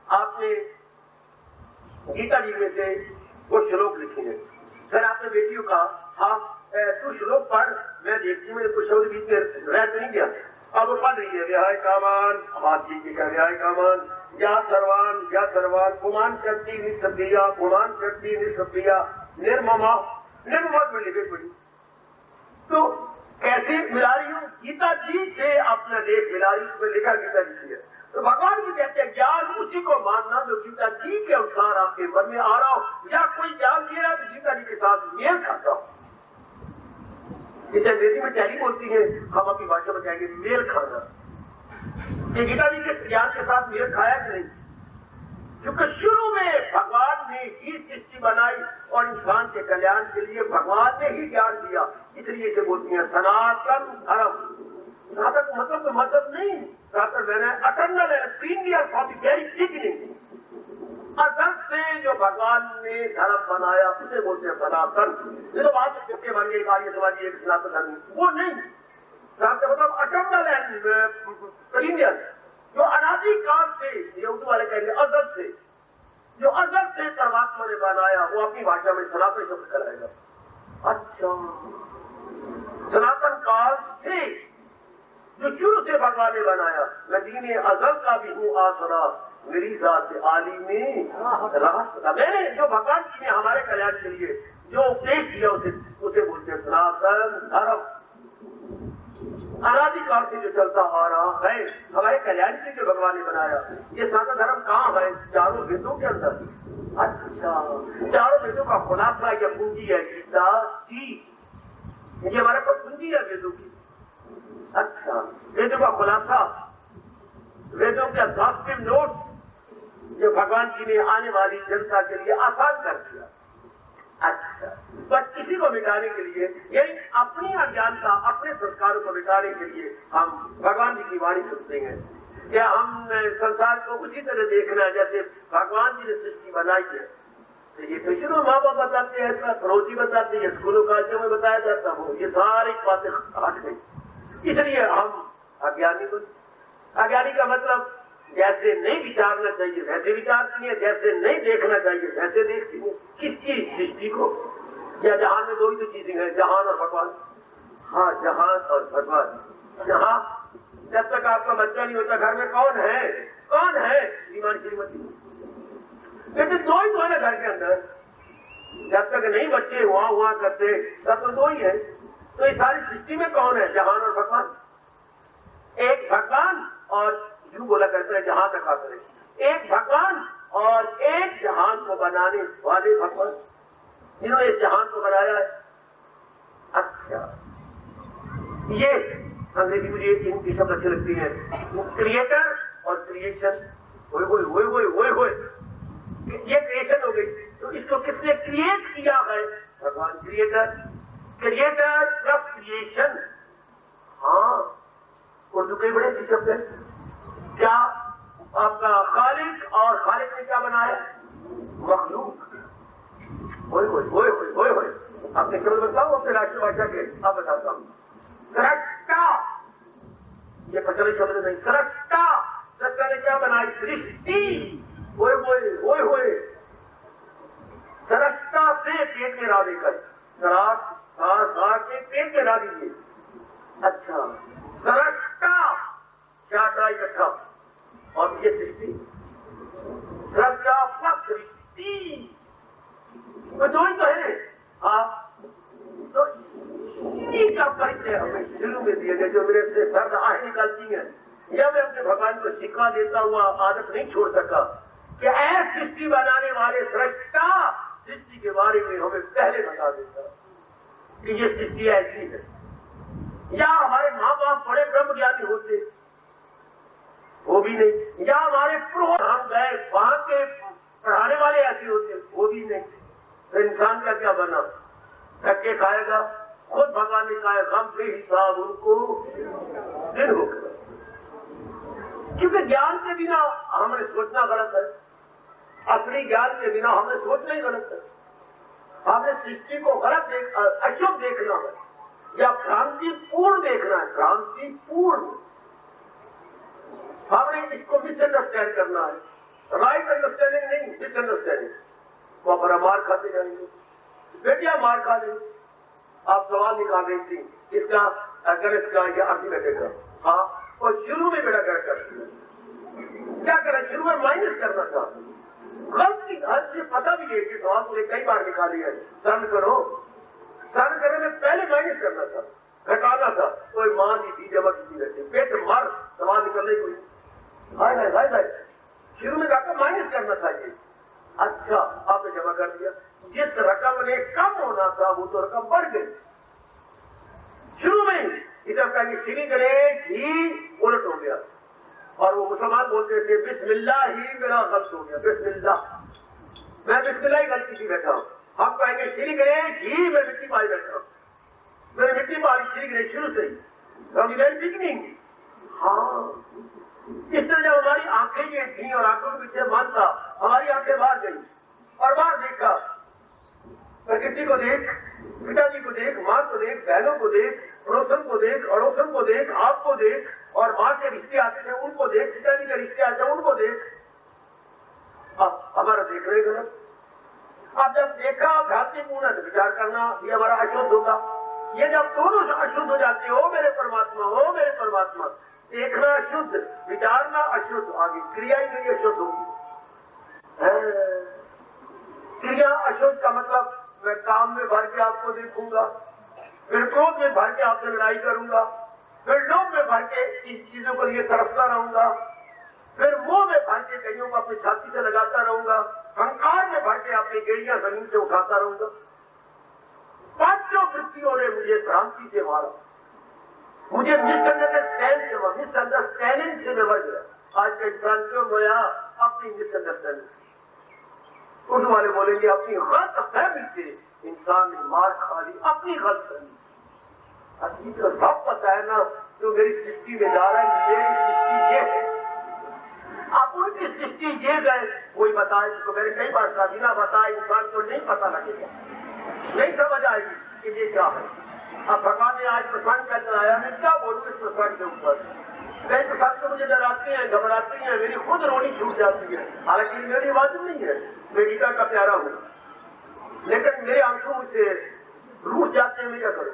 आपने गीता जी में से वो श्लोक लिखे हैं, फिर आपने बेटियों का, हाँ तू श्लोक पढ़, मैं देखती हूँ कुछ शब्द बीच में रह तो नहीं गया। अब वो पढ़ रही है, व्याय कामान, बात जी का व्याय कामान, या सर्वान पुमान शक्ति निसभ्या, पुमान शक्ति निसभ्या, निर्ममा में लिखे पड़ी। तो कैसे मिला रही हूँ? गीता जी से अपना देश मिला रही, उसमें लिखा गीता जी से। तो भगवान भी कहते हैं ज्ञान उसी को मानना जो गीता जी के अनुसार आपके मन में आ रहा हो, या कोई ज्ञान दे रहा है तो गीता जी के साथ मेल खाता हो। जिसे अंग्रेजी में टैली बोलती है, हम अपनी भाषा में कहेंगे मेल खाना। ये गीता जी के ज्ञान के साथ मेल खाया कि नहीं? क्योंकि शुरू में भगवान ने ही सृष्टि बनाई और इंसान के कल्याण के लिए भगवान ने ही ज्ञान दिया, इसलिए इसे बोलती है सनातन धर्म। सनातन मतलब तो मतलब नहीं, सनातन मैंने अटर्नल है, premier for the very beginning. असल से जो भगवान ने धर्म बनाया उसे बोलते हैं सनातन। ये तो बात किसके बन गई, आर्य समाजी एक सनातन धर्म, वो नहीं। सनातन मतलब अटर्नल एंड प्रीमियर, जो अनादिकाल से, ये उर्दू वाले कहेंगे अजल से, जो अजल से परमात्मा ने बनाया, वो अपनी भाषा में सनातन शब्द कराएगा। अच्छा, सनातन काल से जो शुरू से भगवान ने बनाया, मैं दीने अजल का भी हूँ आसरा, मेरी जात आली में रास्ता। मैंने जो भगवान जी ने हमारे कल्याण के लिए जो उपदेश दिया उसे बोलते हैं सनातन धर्म। अनादिकाल से जो चलता आ रहा है, हमारे कल्याण के लिए भगवान ने बनाया। ये सनातन धर्म कहाँ है? चारों वेदों के अंदर। अच्छा, चारों वेदों का खुलासा या पूंजी है गीता जी, ये हमारे पास पूंजी है वेदों की। अच्छा, वेदों का खुलासा, वेदों के एग्जॉस्टिव नोट्स जो भगवान जी ने आने वाली जनता के लिए आसान कर दिया। अच्छा, बस इसी को मिटाने के लिए, यही अपनी अज्ञानता, अपने संस्कारों को मिटाने के लिए हम भगवान जी की वाणी सुनते हैं। क्या हम संसार को उसी तरह देखना है जैसे भगवान जी ने सृष्टि बनाई है? तो ये तो शुरू माँ बाप बताते हैं, पड़ोसी बताते हैं, स्कूलों कॉलेजों में बताया जाता हो, ये सारी बातें हट गई। इसलिए हम अज्ञानी बन। अज्ञानी का मतलब जैसे नहीं विचारना चाहिए वैसे विचारती है, जैसे नहीं देखना चाहिए वैसे देखती है। किसकी सृष्टि को? या जहान में दो ही तो चीजें हैं, जहान और भगवान। हाँ, जहान और भगवान। जहां जब तक आपका बच्चा नहीं होता घर में कौन है? कौन है? श्रीमान श्रीमती। लेकिन दो ही तो है ना घर के अंदर। जब तक नहीं बच्चे हुआ करते तब तो दो ही है। तो इस सारी सृष्टि में कौन है? जहान और भगवान। एक भगवान और यूं बोला करते हैं जहां तक आते हैं, एक भगवान और एक जहान को बनाने वाले भगवान, जिन्होंने इस जहान को बनाया है। अच्छा, ये अंग्रेजी मुझे इनकी शब्द अच्छी लगती है, क्रिएटर और क्रिएशन। ओए ये क्रिएशन हो गई। तो इसको किसने क्रिएट किया है? भगवान। Creator plus creation. हाँ, उर्दू के बड़े अच्छे शब्द है। क्या आपका खालिक और खालिक ने क्या बनाया? मखलूक। ओए आपने शब्द बताओ अपने राष्ट्रभाषा के। आप बताता हूं, सृष्टा। ये प्रचलित शब्द नहीं। सृष्टा ने क्या बनाई? सृष्टि। ओए सृष्टा से पेट में ला देकर के पेट में ला दीजिए। अच्छा, सृष्टा चाटा इकट्ठा और ये सृष्टि। सृष्टा प्लस सृष्टि वो दो ही तो है। तो इसी का परिचय हमें शुरू में दिया गया। जो मेरे से शब्द आए निकलती है, या मैं अपने भगवान को शिक्षा देता हुआ आदत नहीं छोड़ सका कि ऐसी सृष्टि बनाने वाले सृष्टा सृष्टि के बारे में हमें पहले बता देता कि ये सृष्टि ऐसी है। या हमारे माँ बाप बड़े ब्रह्म ज्ञानी होते, वो भी नहीं। या हमारे पूर्व हम गए वहां के पढ़ाने वाले ऐसे होते, वो भी नहीं। तो इंसान का क्या बना? धक्के खाएगा। खुद भगवान ने कहा गम के हिसाब उनको दिन हो गया। क्योंकि ज्ञान के बिना हमने सोचना गलत है। असली ज्ञान के बिना हमने सोचना ही गलत है। हमने सृष्टि को गलत अशुभ देखना है या भ्रांतिपूर्ण देखना है। भ्रांतिपूर्ण हमने इसको मिसअंडरस्टैंड करना है। राइट अंडरस्टैंडिंग नहीं, मिसअंडरस्टैंडिंग। वो अपना मार खाते जाएंगे, बेटियां मार खा लेंगे। आप सवाल निकाल रही थी इसका गणित का या अर्थमेटिक का। हाँ, और शुरू में बेटा गणित कर क्या करें? शुरू में माइनस करना था। गलती हद से पता भी है कि सवाल तुमने कई बार निकाली है। सर्न करने में पहले माइनस करना था, घटाना था। कोई माँ की थी जमा की रहती, पेट मार सवाल निकलने कोई हाय शुरू में जाकर माइनस करना चाहिए। अच्छा, आपने जमा कर दिया। जिस रकम ने कम होना था वो तो रकम बढ़ गई शुरू में। इधर कहेंगे श्री गणेश ही उलट हो गया। और वो मुसलमान बोलते थे बिस्मिल्लाह ही मेरा गलत हो गया। बिस्मिल्लाह, मैं बिस्मिल्लाह ही गलती की बैठा हूँ। हम कहेंगे श्री गणेश ही मैं मिट्टी पाई बैठा हूँ। मैंने मिट्टी पाई श्री गणेश शुरू से ही, फ्रॉम द वेरी बिगिनिंग। हाँ, इस तरह जब हमारी आंखें ये थी और आंखों के पीछे मन था, हमारी आंखें बाहर गई और बाहर देखा। प्रकृति को देख, पिताजी को देख, माँ को देख, बहनों को देख, पड़ोसन को देख, अड़ोसन को देख, आपको देख, और माँ के रिश्ते आते थे उनको देख, पिताजी के रिश्ते आते हैं उनको देख। हमारा देख रहे गलत। अब जब देखा भ्रांतिपूर्ण है तो विचार करना ये हमारा अशुद्ध होगा। ये जब दोनों अशुद्ध हो जाते हो मेरे परमात्मा, देखना अशुद्ध, विचारना अशुद्ध, आगे क्रिया ही नहीं अशुद्ध होगी। क्रिया अशुद्ध का मतलब मैं काम में भर के आपको देखूंगा, फिर क्रोध में भर के आपसे लड़ाई करूंगा, फिर लोभ में भर के इन चीजों को लिए तरसता रहूंगा, फिर मोह में भर के कईयों को अपनी छाती से लगाता रहूंगा, अहंकार में भर के अपनी गेड़ियां जमीन से उठाता रहूंगा। पांचों वृत्तियों ने मुझे भ्रांति से मारा, मुझे मिसअंडरस्टैंडिंग से मैं मर गया। आज के क्रांतियों में अपनी मिसअंडरस्टैंडिंग। उर्दू वाले बोलेंगे अपनी गलत फहमी से इंसान ने मार खा ली, अपनी गलत फहमी। असली तो सब पता है ना, जो मेरी सृष्टि में जा रहा है मेरी सृष्टि ये है। आप उनकी सृष्टि ये गए, कोई बताए तो मैंने कई बार कहा बिना बताए इंसान को नहीं पता लगेगा, नहीं समझ आएगी कि ये क्या है। अब भगवान ने आज प्रसंग कर चलाया, मैं क्या बोलूं इस प्रसंग के ऊपर। कई तो साथ मुझे डराती हैं, घबराती हैं, मेरी खुद रोनी छूट जाती है। हालांकि मेरी आवाज नहीं है, मैं गीता का प्यारा हूँ, लेकिन मेरे आंसू मुझसे रूठ जाते हैं। मैं क्या करूं?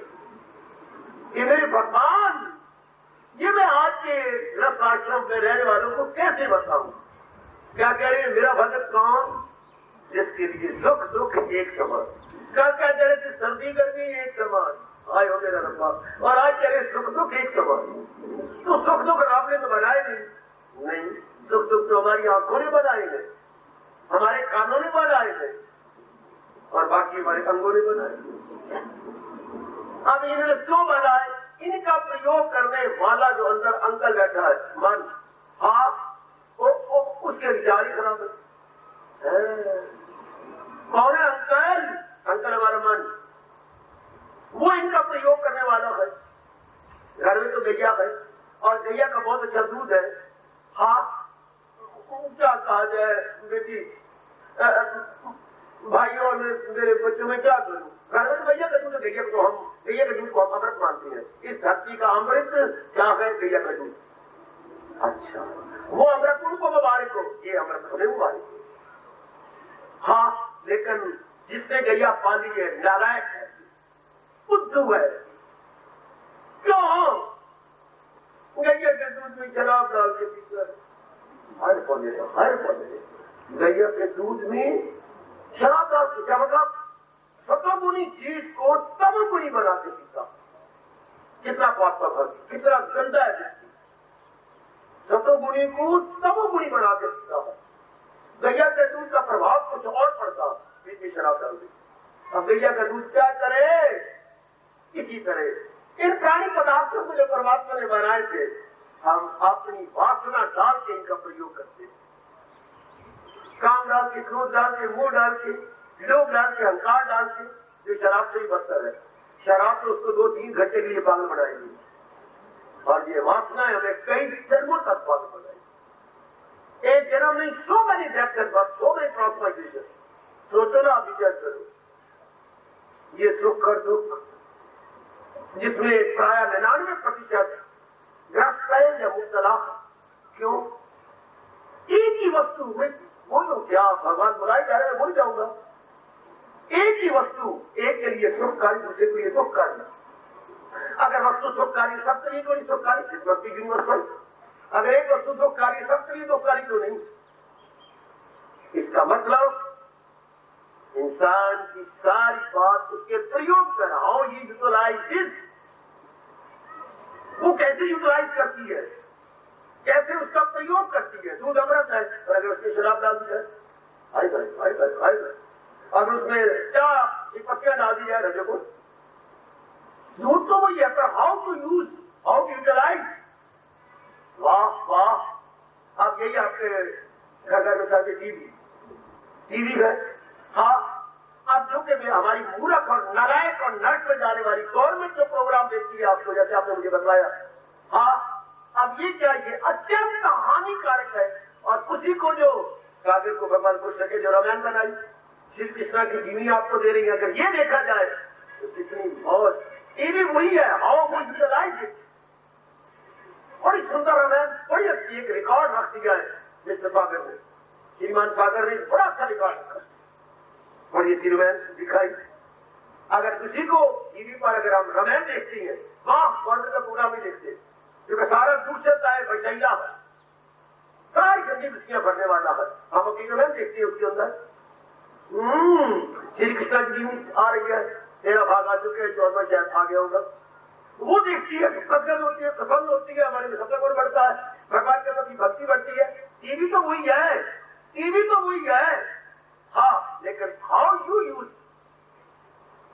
ये मेरे भगवान, ये मैं आज के रस आश्रम में रहने वालों को कैसे बताऊं? क्या कह रहे हैं? मेरा भगत कौन? जिसके लिए सुख दुख एक समान। कल क्या कह रहे थे? सर्दी गर्मी एक समान। आए हो मेरा रब्बा, और आज कह रहे सुख दुख एक समान। तो सुख दुख आपने तो बनाए नहीं, सुख दुख तो हमारी आंखों ने बनाए हैं, हमारे कानों ने बनाए हैं, और बाकी हमारे अंगों ने बनाए। अब इन्होंने क्यों बनाए? इनका प्रयोग करने वाला जो अंदर अंकल बैठा है, मन, हाथ, उसके विचार ही खराब है। कौन है अंकल? अंकल हमारा मन, वो इनका प्रयोग करने वाला है। घर में तो गैया है, और गैया का बहुत अच्छा दूध है। हाथ क्या कहा जाए बेटी, भाई और मेरे बच्चों में क्या करूं? घर में तो गैया का दूध है, गैया को हम गैया का दूध को हम अमृत मानते हैं। इस धरती का अमृत क्या है? गैया का दूध। अच्छा, वो अमृत उनको मुबारक हो, ये अमृत हमें मुबारक हो। हाँ, लेकिन जिसने गैया पाली है नालायक है, बुद्धू है। क्यों? गैया के दूध में शराब डाल के पीता है। हर पौधे गैया के दूध में शराब डाल के, क्या मतलब? सतोगुणी चीज को तमोगुणी बना के पीता। कितना पाप, कितना गंदा है व्यक्ति। सतोगुणी को तमोगुणी बना के पीता है। गैया के दूध का प्रभाव कुछ और पड़ता, बीच में शराब डाल दी। अब गैया का दूध क्या करे? इसी तरह इन प्राणी पदार्थों को जो परमात्मा ने बनाए थे, हम अपनी वासना डाल के इनका प्रयोग करते हैं। काम डाल के, क्रोध डाल के, मोह डाल के, लोभ डाल के, अहंकार डाल के, जो शराब से ही बदतर है। शराब तो उसको 2-3 घंटे के लिए पागल बनाएगी, और ये वासनाएं हमें कई जन्मों तक पागल बनाएगी। एक जन्म नहीं, so many depth but so many transformation. सोचो ना, आप विचार करो। ये सुख और दुख जिसमें प्राय 99% ग्रस्त है या मुब्तला। क्यों? एक ही वस्तु में बोलो, क्या भगवान बुलाई जा रहे हैं? भूल जाऊंगा। एक ही वस्तु, एक के लिए सुखकारी, दूसरे के लिए दुखकारी। अगर वस्तु सुखकारी सबके लिए तो नहीं सुखकारी, किस्मत की यूनिवर्सल। अगर एक वस्तु दुखकारी सबके लिए दुखकारी तो नहीं। इसका मतलब इंसान की सारी बात उसके प्रयोग कर, हाउ ही यूटिलाइज, वो कैसे यूटिलाइज करती है, कैसे उसका प्रयोग करती है। दूध अमृत है, और अगर उसमें शराब डाल दी जाए, अगर उसमें क्या पत्तियां डाल दी जाए, रजो को, दूध तो वही है, पर how to use, how to utilise. वाह वाह। अब यही आपके घर में जाके टीवी है। हाँ, अब जो कि हमारी मूर्ख और नालायक और नर्क में जाने वाली गवर्नमेंट जो प्रोग्राम देती है आपको, जैसे आपने मुझे बताया, हाँ, अब ये क्या, ये अत्यंत हानिकारक है। और उसी को जो काबिल को भगवान कृष्ण के जो रामायण बनाई, श्री कृष्णा की जीवनी आपको दे रही है। अगर ये देखा जाए तो कितनी बहुत, ये भी वही है, हाउ वो यूटिलाइज इट। बड़ी सुंदर रामायण, बड़ी अच्छी एक रिकॉर्ड रख दिया है मिस्टर सागर ने, श्रीमान सागर ने बड़ा अच्छा रिकॉर्ड रखा, और ये रामायण दिखाई। अगर किसी को टीवी पर अगर हम रामायण देखते हैं, वहां गवर्नमेंट का प्रोग्राम ही देखते हैं, क्योंकि सारा दूसरा है, भैया है, सारी गंदी बिस्कियां भरने वाला है। हम अपनी रामायण देखते हैं, उसके अंदर श्री कृष्ण की जीवनी आ रही है, 13 भाग आ चुके हैं, 14वां शायद आ गया होगा। वो देखती है, प्रसन्न होती है, प्रसन्न होती है, हमारे में सत्य गुण बढ़ता है, भगवान के प्रति भक्ति बढ़ती है। टीवी तो वही है, टीवी तो वही है। हाँ, लेकिन हाउ यू यूज,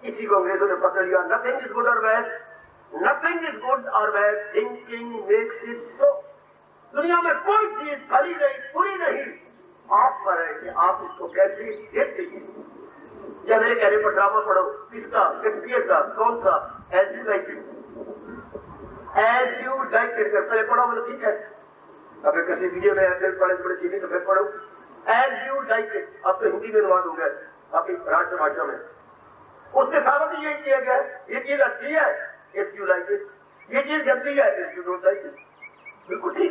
इसी को अंग्रेजों ने पकड़ लिया। नथिंग इज गुड और बैड, नथिंग इज गुड और bad, thinking makes it so. दुनिया में कोई चीज भली नहीं, बुरी नहीं, आप पर है कि आप इसको कैसे देखते हैं। जब मेरे कहने पर ड्रामा पढ़ो, किसका, शेक्सपियर का, कौन सा, as you like it, as you like it, पहले पढ़ो, मतलब ठीक है। अगर किसी वीडियो में ऐसे पढ़े बड़े चीजें तो फिर पढ़ो एज यू लाइक इट। अब तो हिंदी में अनुवाद हो गया आपकी राष्ट्रभाषा में, उसके साथ यही किया गया, ये चीज अच्छी है इफ यू लाइक इट, ये चीज गंदी है if you don't like it. बिल्कुल ठीक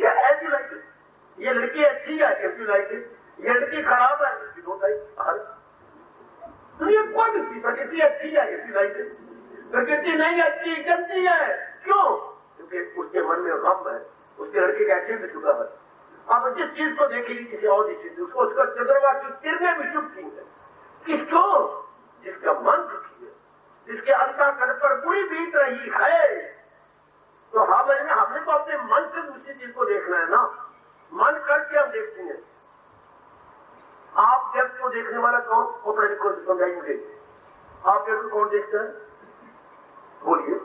लड़की अच्छी है, if you like it. ये लड़की खराब है, if you don't like it. तो ये कोई भी प्रकृति अच्छी है, if you like it. प्रकृति नहीं अच्छी, गंदी है। क्यों? क्योंकि उसके मन में गम है, उसके लड़के का एक्सीडेंट हो चुका है। अब जिस चीज को देखेगी किसी और चीज, उसको उसका चंद्रमा की किरणें भी चुपती है। किसको? जिसका मन दुखी है, जिसके अंतःकरण पर बुरी बीत रही है। तो हमने तो अपने मन से दूसरी चीज को देखना है ना। मन करके हम देखते हैं। आप जब को देखने वाला कौन? ऑपरेटिव को समझाएंगे। आप जब को कौन देखता है? बोलिए।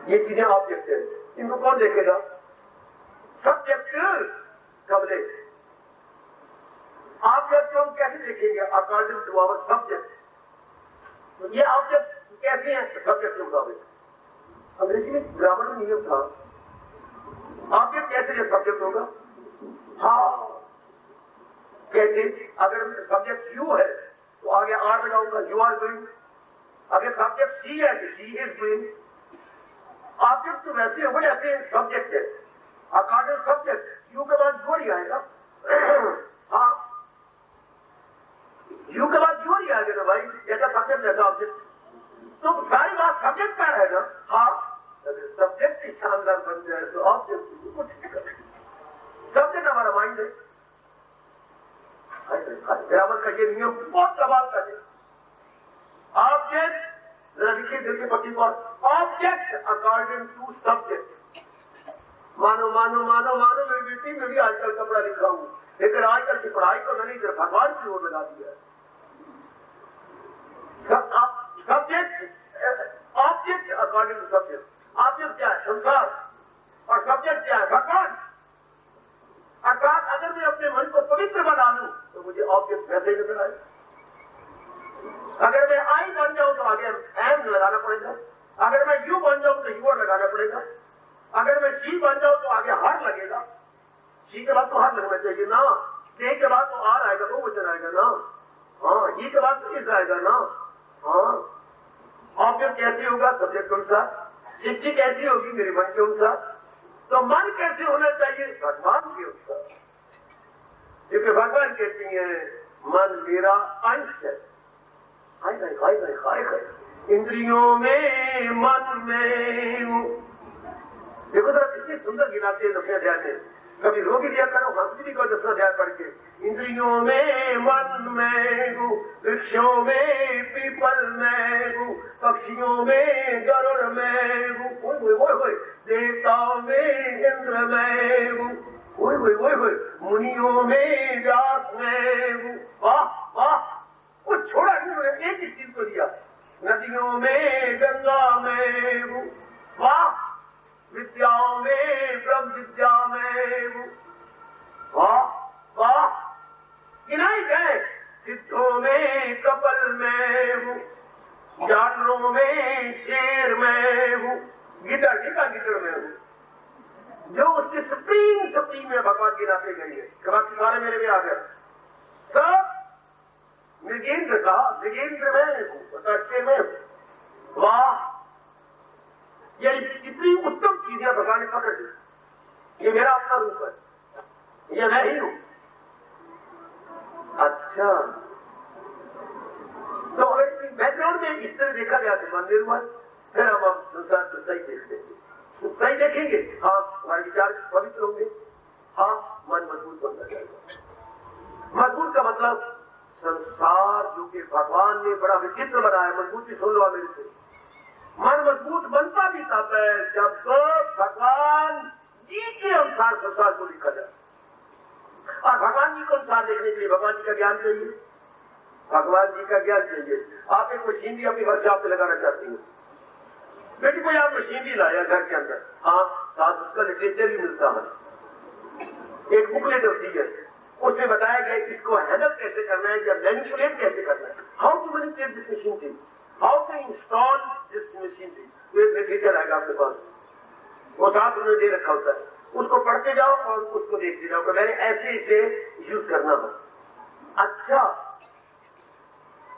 ये चीजें आप देखते हैं, इनको कौन देखेगा? सब्जेक्ट कबले। आप जब हम कैसे देखेंगे? According to our subject. ये ऑब्जेक्ट कैसे हैं? सब्जेक्ट के मुताबिक। अंग्रेजी में ग्रामर में नियम था, ऑब्जेक्ट कैसे ये सब्जेक्ट होगा? हाँ, कैसे? अगर सब्जेक्ट यू है तो आगे आर लगाऊंगा, यू आर डूइंग। अगर सब्जेक्ट सी है तो सी इज डूइंग। ऑब्जेक्ट तो वैसे हो जाते हैं, सब्जेक्ट है। अकॉर्डिंग सब्जेक्ट यू के बाद जो ही आएगा। हाँ, यू के बाद जो ही आएगा ना भाई, जैसा सब्जेक्ट जैसा ऑब्जेक्ट। तो सारी बात सब्जेक्ट का है ना। हाँ, अगर सब्जेक्ट ही शानदार बन जाए तो ऑब्जेक्ट कुछ नहीं कर। सब्जेक्ट हमारा माइंड है। ग्रामर का ये नियम बहुत कमाल का है। ऑब्जेक्ट, जरा लिखिए दिल के पट्टी पर, ऑब्जेक्ट अकॉर्डिंग टू सब्जेक्ट। मानो मानो मानो मानो मेरी बेटी में भी आजकल कपड़ा लिखा हूं, लेकिन आजकल की पढ़ाई को मैंने इधर भगवान की ओर लगा दिया। Subject, object according to subject. Object क्या है? संसार। और सब्जेक्ट क्या है? भगवान। अर्थात अगर मैं अपने मन को पवित्र बना लूं तो मुझे ऑब्जेक्ट वैसे ही नजर आए। अगर मैं आई बन जाऊं तो आगे एम लगाना पड़ेगा। अगर मैं यू बन जाऊं तो यूर लगाना पड़ेगा। अगर मैं सी बन जाऊं तो आगे हर लगेगा। सी के बाद तो हर लगना चाहिए ना। के के बाद तो आर आएगा, तो वचन आएगा ना। हाँ, ई के बाद तो इस आएगा ना। हाँ, ऑब्जेक्ट कैसे होगा? सब्जेक्ट के अनुसार। सिद्धि कैसी होगी? मेरे मन के अनुसार। तो मन कैसे होना चाहिए? भगवान के अनुसार। क्योंकि भगवान कहती है मन मेरा अंश है। हाय हाय हाय हाय हाय हाय। इंद्रियों में मन में। देखो जरा कितनी सुंदर गिनाते हैं 10वें अध्याय में। कभी रोगी दिया करो, हंसी भी को 10वें अध्याय पढ़ के। इंद्रियों में मन में हूँ, वृक्षों में पीपल में हूँ, पक्षियों में गरुड़ में हूँ, देवताओं में इंद्र में हूँ, मुनियों में व्यास में हूँ। वाह वाह, कुछ छोड़ा नहीं, एक ही चीज को दिया। नदियों में गंगा में हूँ। वाह, विद्याओं में ब्रह्म विद्या में हूँ। वाह वाह, गिनाई गए। सिद्धों में कपल में हूँ, जानवरों में शेर में हूँ, गिदड़ में हूँ। जो उसके सुप्रीम में भगवान गिनाते गई है। बाकी सारे मेरे में आ गए। सब मृगेंद्र कहा, मृगेंद्र में हूँ, में। वाह, ये इतनी उत्तम चीजें भगवान ने पकड़ दी। ये मेरा अपना रूप है, ये मैं ही हूं। अच्छा, तो अगर बैकग्राउंड में इस तरह देखा गया तो मन निर्मल, फिर हम अब संसार को सही देखते हैं। तो सही देखेंगे, हाँ हमारे विचार पवित्र होंगे। हाँ, मन मजबूत बनता जाएगा। मजबूत का मतलब संसार जो कि भगवान ने बड़ा विचित्र बनाया। मजबूती सुन लो मेरे से। मन मजबूत बनता भी तब है जब भगवान जी के अनुसार संसार को लिखा जाए। और भगवान जी को अनुसार देखने के लिए भगवान जी का ज्ञान चाहिए। भगवान जी का ज्ञान चाहिए। आप एक मशीनरी अपनी वर्कशॉप पे लगाना चाहती हैं, बेटी कोई आप मशीनरी लाया घर के अंदर, हाँ, साथ उसका लिटरेचर भी मिलता है। एक बुकलेट होती है, उसमें बताया गया इसको हैंडल कैसे करना है या मैनिपुलेट कैसे करना है। How to manipulate this machinery, how to install this machinery. वो एक लिटरेचर आएगा आपके पास, वो साथ उन्होंने दे रखा होता है। उसको पढ़ते जाओ और उसको देखते जाओ कि मैंने ऐसे इसे यूज करना हो। अच्छा,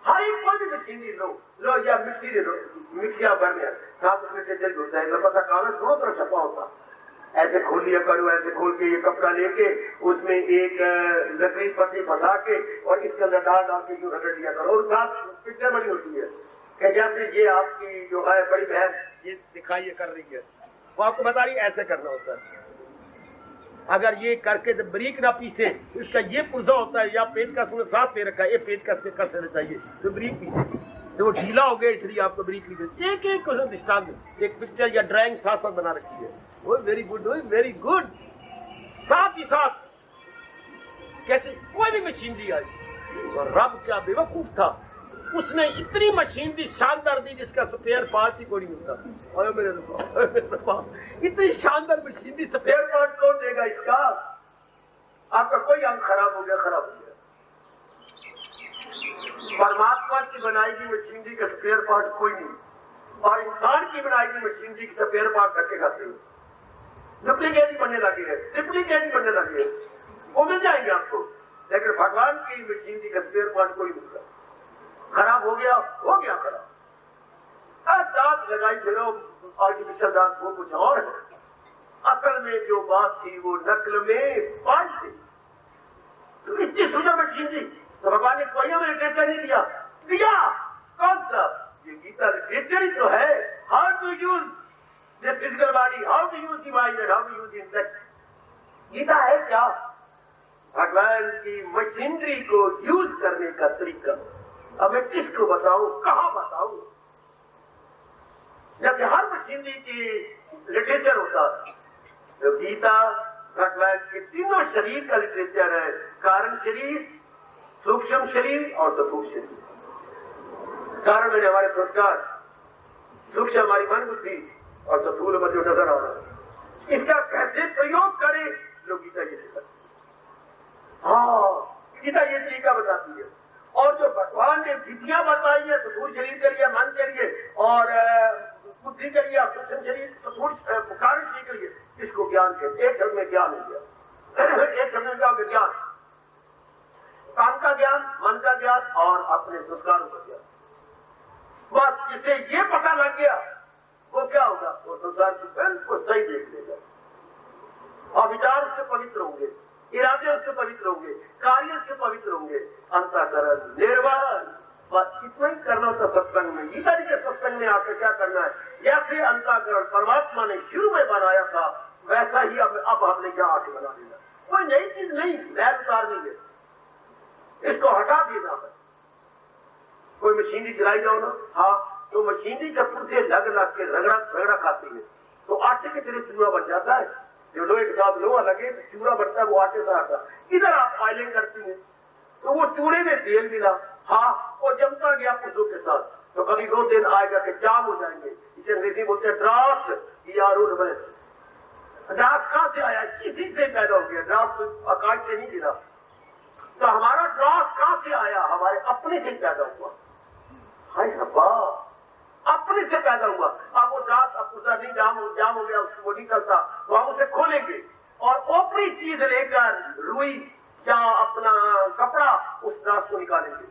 हर एक कोई भी मशीनरी लो या मिक्सी ले लो, मिक्सी आप भर में साथ उसमें लिटरेचर होता है। लंबा सा कागज दोनों तरफ छपा होता, ऐसे खोल लिया करो, ऐसे खोल के ये कपड़ा लेके उसमें एक लकड़ी पत्ती फंसा के और इसके अंदर डाल के यूं रगड़ लिया करो। और साथ पिक्चर बनी होती है कि जैसे ये आपकी जो है बड़ी बहन ये दिखाई कर रही है, वो आपको बता रही ऐसे करना होता है। अगर ये करके जब बारीक ना पीसे, इसका ये पुर्जा होता है या पेट का सुन साथ में रखा है, ये पेट का कर देना चाहिए तो बारीक पीसे, तो वो ढीला हो गया इसलिए आपको बारीक पीसे। एक एक क्वेश्चन दृष्टांत एक पिक्चर या ड्राइंग साथ साथ बना रखी है। वो वेरी गुड, वेरी गुड। साथ ही साथ कैसे कोई भी मशीनरी आई और रब क्या बेवकूफ था, उसने इतनी मशीनरी शानदार दी जिसका स्पेयर पार्ट ही कोई नहीं मिलता। अरे मेरे बाप, इतनी शानदार मशीनरी स्पेयर पार्ट कौन देगा इसका? आपका कोई अंग खराब हो गया, खराब हो गया। परमात्मा की बनाई गई मशीनरी का स्पेयर पार्ट कोई नहीं, और इंसान की बनाई गई मशीनरी का स्पेयर पार्ट धक्के खाते हैं, डुप्लीकेट ही बनने लगे हैं, ट्रिप्लीकेट ही बनने लगे हैं। वो मिल जाएंगे आपको, लेकिन भगवान की मशीनरी का स्पेयर पार्ट कोई नहीं। खराब हो गया खराब। दांत लगाई फिरो, आर्टिफिशियल दांत वो कुछ और है। असल में जो बात थी वो नकल में पांच थी। तो इतनी सुंदर मशीनरी तो भगवान ने कोई हमें लिटरेचर नहीं दिया। कौन सा? ये गीता लिटरेचर ही तो है। How to use the physical body, how to use the mind and how to use the intellect. Gita है क्या? भगवान की मशीनरी को यूज करने का तरीका। अब मैं किसको बताऊं, कहां बताऊं? जैसे हर मशीनरी की लिटरेचर होता है, तो गीता भगवान के तीनों शरीर का लिटरेचर है। कारण शरीर, सूक्ष्म शरीर और स्थूल शरीर। कारण में हमारे संस्कार, सूक्ष्म हमारी मन बुद्धि और स्थूल में जो नजर आ रहा है, इसका कैसे प्रयोग करें, जो गीता ये सिखाती है। हाँ, गीता ये तरीका बताती है। और जो भगवान ने विधियां बताई है स्थूल शरीर के लिए, मन के लिए और बुद्धि के लिए, सूक्ष्म शरीर कारण शरीर के लिए, इसको ज्ञान कहते। एक शब्द में ज्ञान हो गया। एक शब्द में क्या हो गया? ज्ञान। काम का ज्ञान, मन का ज्ञान और अपने संस्कारों का ज्ञान। बस जिसे ये पता लग गया वो क्या होगा? वो संसार को बिल्कुल सही देख लेगा और विचार उससे पवित्र होंगे, इरादे उससे पवित्र होंगे, कार्य उससे पवित्र होंगे, अंतःकरण निर्वाण। बस इतना ही करना होता सत्संग में। गीता जी के सत्संग में आकर क्या करना है? जैसे अंतःकरण परमात्मा ने शुरू में बनाया था, वैसा ही अब हमने क्या आगे बना देना। कोई नई चीज नहीं, मैल उतारनी है, इसको हटा देना है। कोई मशीनरी चलाई जाओ ना, हाँ, तो मशीनरी जब पुरजे लग के रगड़ा खाती है तो आटे के तरह चूरा बन जाता है। जो लोहे के साथ लोहा लगे तो चूरा बनता है, वो आटे से आता। इधर आप फाइलिंग करती हैं तो वो चूड़े में तेल मिला, हाँ, और जमता गया पुरुषों के साथ, तो कभी 2 दिन आएगा कि जाम हो जाएंगे। इसे अंग्रेजी बोलते हैं ड्राफ्ट। ड्राफ्ट कहां से आया? किसी से पैदा हो गया। ड्राफ्ट आकाश से नहीं गिरा। तो हमारा ड्राफ्ट कहां से आया? हमारे अपने से पैदा हुआ। हाय हब्बा, अपने से पैदा हुआ। अब वो ड्राफ्ट अब पूरा नहीं जाम हो गया, उसको नहीं करता, तो हम उसे खोलेंगे और ऊपरी चीज लेकर रुई या अपना कपड़ा उस ड्राफ्ट को निकालेंगे।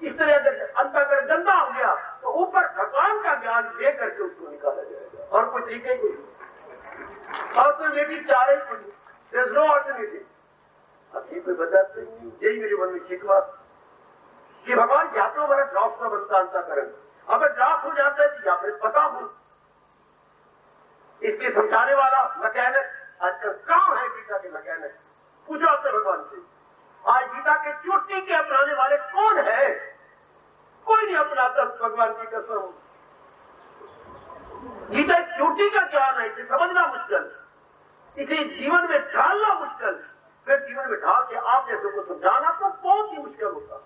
इस तरह अगर अंतःकरण गंदा हो गया तो ऊपर भगवान का ज्ञान लेकर के उसको निकाला जाएगा। और कोई तरीके कोई, ऑल्टरनेटिव चाह रही कोई, देयर इज नो ऑल्टरनेटिव। अब ये कोई बताते नहीं। यही मेरे मन में शिकवा कि भगवान या तो हमारा ड्राफ्ट का बनता अंतःकरण, अगर ड्राफ्ट हो जाता है तो या फिर पता हो। इसके समझाने वाला मैकेनिक आजकल कहां है? गीता के मैकेनिक पूछो आपसे भगवान से। आज गीता के चोटी के अपनाने वाले कौन है? कोई नहीं अपनाता भगवान की कसम। गीता चोटी का ज्ञान है, इसे समझना मुश्किल, इसे जीवन में ढालना मुश्किल, फिर जीवन में ढाल के आप जैसे को समझाना तो बहुत ही मुश्किल होता।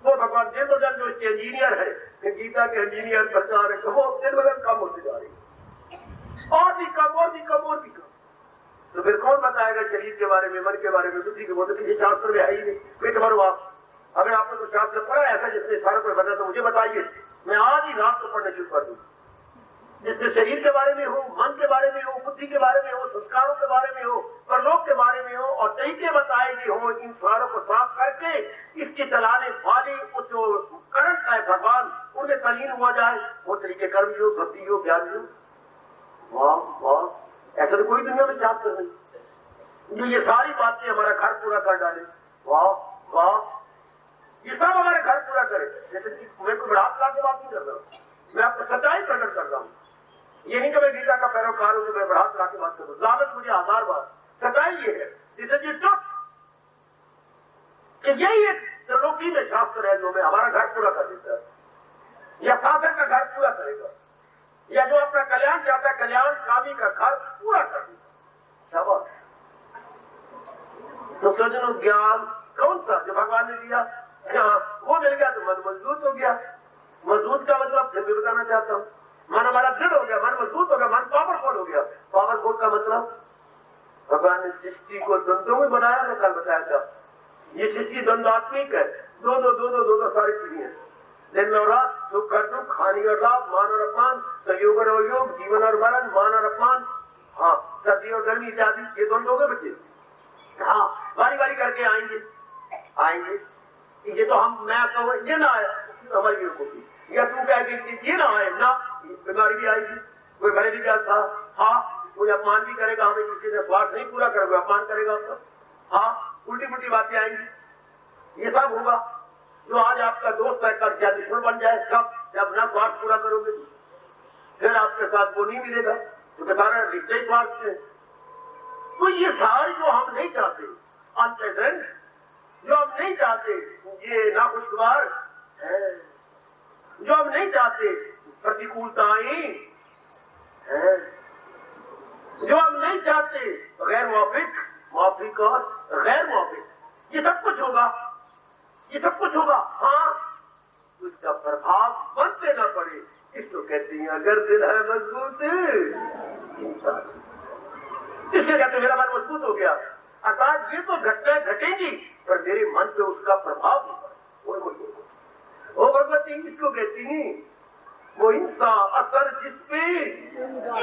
वो भगवान दिन ब दिन जो इसके इंजीनियर है, गीता के इंजीनियर प्रचार है, वो दिन ब दिन कम होते जा रही है, और भी कम और भी कम और भी कम। तो फिर कौन बताएगा शरीर के बारे में, मन के बारे में, बुद्धि के बारे में? किसी शास्त्र में है ही नहीं। पेट भरो आप। अगर आपने कोई शास्त्र पढ़ा ऐसा जिसमें सारा कोई बता तो मुझे बताइए, मैं आज ही रात को पढ़ने शुरू कर दूं। जिसमें शरीर के बारे में हो, मन के बारे में हो, बुद्धि के बारे में हो, संस्कारों के बारे में हो, परलोक के बारे में हो, और तरीके बताए गए हो इन सारों को साफ करके इसके चलाने वाले जो करंट है भगवान, उनमें तलीन हुआ जाए। वो तरीके कर्म हो, भक्ति हो, ज्ञान हो। वाह वाह, ऐसा तो कोई दुनिया में चाहता नहीं जो ये सारी बातें हमारा घर पूरा कर डाले। वाह वाह, ये सब हमारे घर पूरा करे। जैसे मैं कोई बढ़ात ला के बात नहीं कर रहा हूँ, मैं आपको सच्चाई प्रकट कर रहा हूँ। ये नहीं कि मैं गीता का पैरोकार हूं तो मैं बढ़ात ला के बात कर रहा हूँ। लालच मुझे 1000 बार, सच्चाई ये है। जिसे कि यही एक त्रिलोकी में शास्त्र है जो मैं हमारा घर पूरा कर देता है, या साधक का घर पूरा करेगा, या जो अपना कल्याण चाहता है कल्याण कामी का घर पूरा कर देगा। शाबाश। तो सज्जनों, ज्ञान कौन सा जो भगवान ने दिया, वो मिल गया तो मन मजबूत हो गया। मजबूत का मतलब फिर भी बताना चाहता हूं, मन हमारा दृढ़ हो गया, मन मजबूत हो गया, मन पावरफुल हो गया। पावरफुल का मतलब भगवान ने सृष्टि को द्वंद्वों में बनाया। मैं कल बताया था, ये सृष्टि द्वंद्वात्मिक है। दो सारी चीजें, दिन में और रात, सुख और दुख, हानि और लाभ, मान और अपमान, संयोग और अवयोग, जीवन और मरण, मान और अपमान, हाँ, सर्दी और गर्मी इत्यादि, ये द्वंद्व हो गए बच्चे। हाँ, बारी बारी करके आएंगे। ये तो मैं कहूँ ये ना आए तो हमारी बेवकूफी, या तू कहेगी ये ना आए ना, बीमारी भी आएगी, कोई भरे भी क्या था। हाँ, कोई अपमान भी करेगा, हमें किसी ने स्वार्थ नहीं पूरा करेगा, अपमान करेगा आपका। हाँ, उल्टी पुल्टी बातें आएंगी, ये सब होगा। जो आज आपका दोस्त है कल क्या दुश्मन बन जाए, कब जब ना स्वार्थ पूरा करोगे फिर आपके साथ वो नहीं मिलेगा, तो सारा रिश्ते ही स्वार्थ से। तो ये सारी जो हम नहीं चाहते अनप्लेजेंट, जो हम नहीं चाहते ये नाखुशगवार है, जो हम नहीं चाहते प्रतिकूलताएं है, जो हम नहीं चाहते गैर मौफिक और गैर मौफिक, ये सब कुछ होगा, ये सब कुछ होगा। हाँ, उसका प्रभाव बनते न पड़े, इसको कहते हैं अगर दिल है मजबूत, इसलिए कहते मेरा मन मजबूत हो गया। अर्थात ये तो घटनाएं घटेंगी पर मेरे मन पे उसका प्रभाव नहीं पड़े। वो भगवती इसको कहती नहीं, वो इंसा असर जिसपे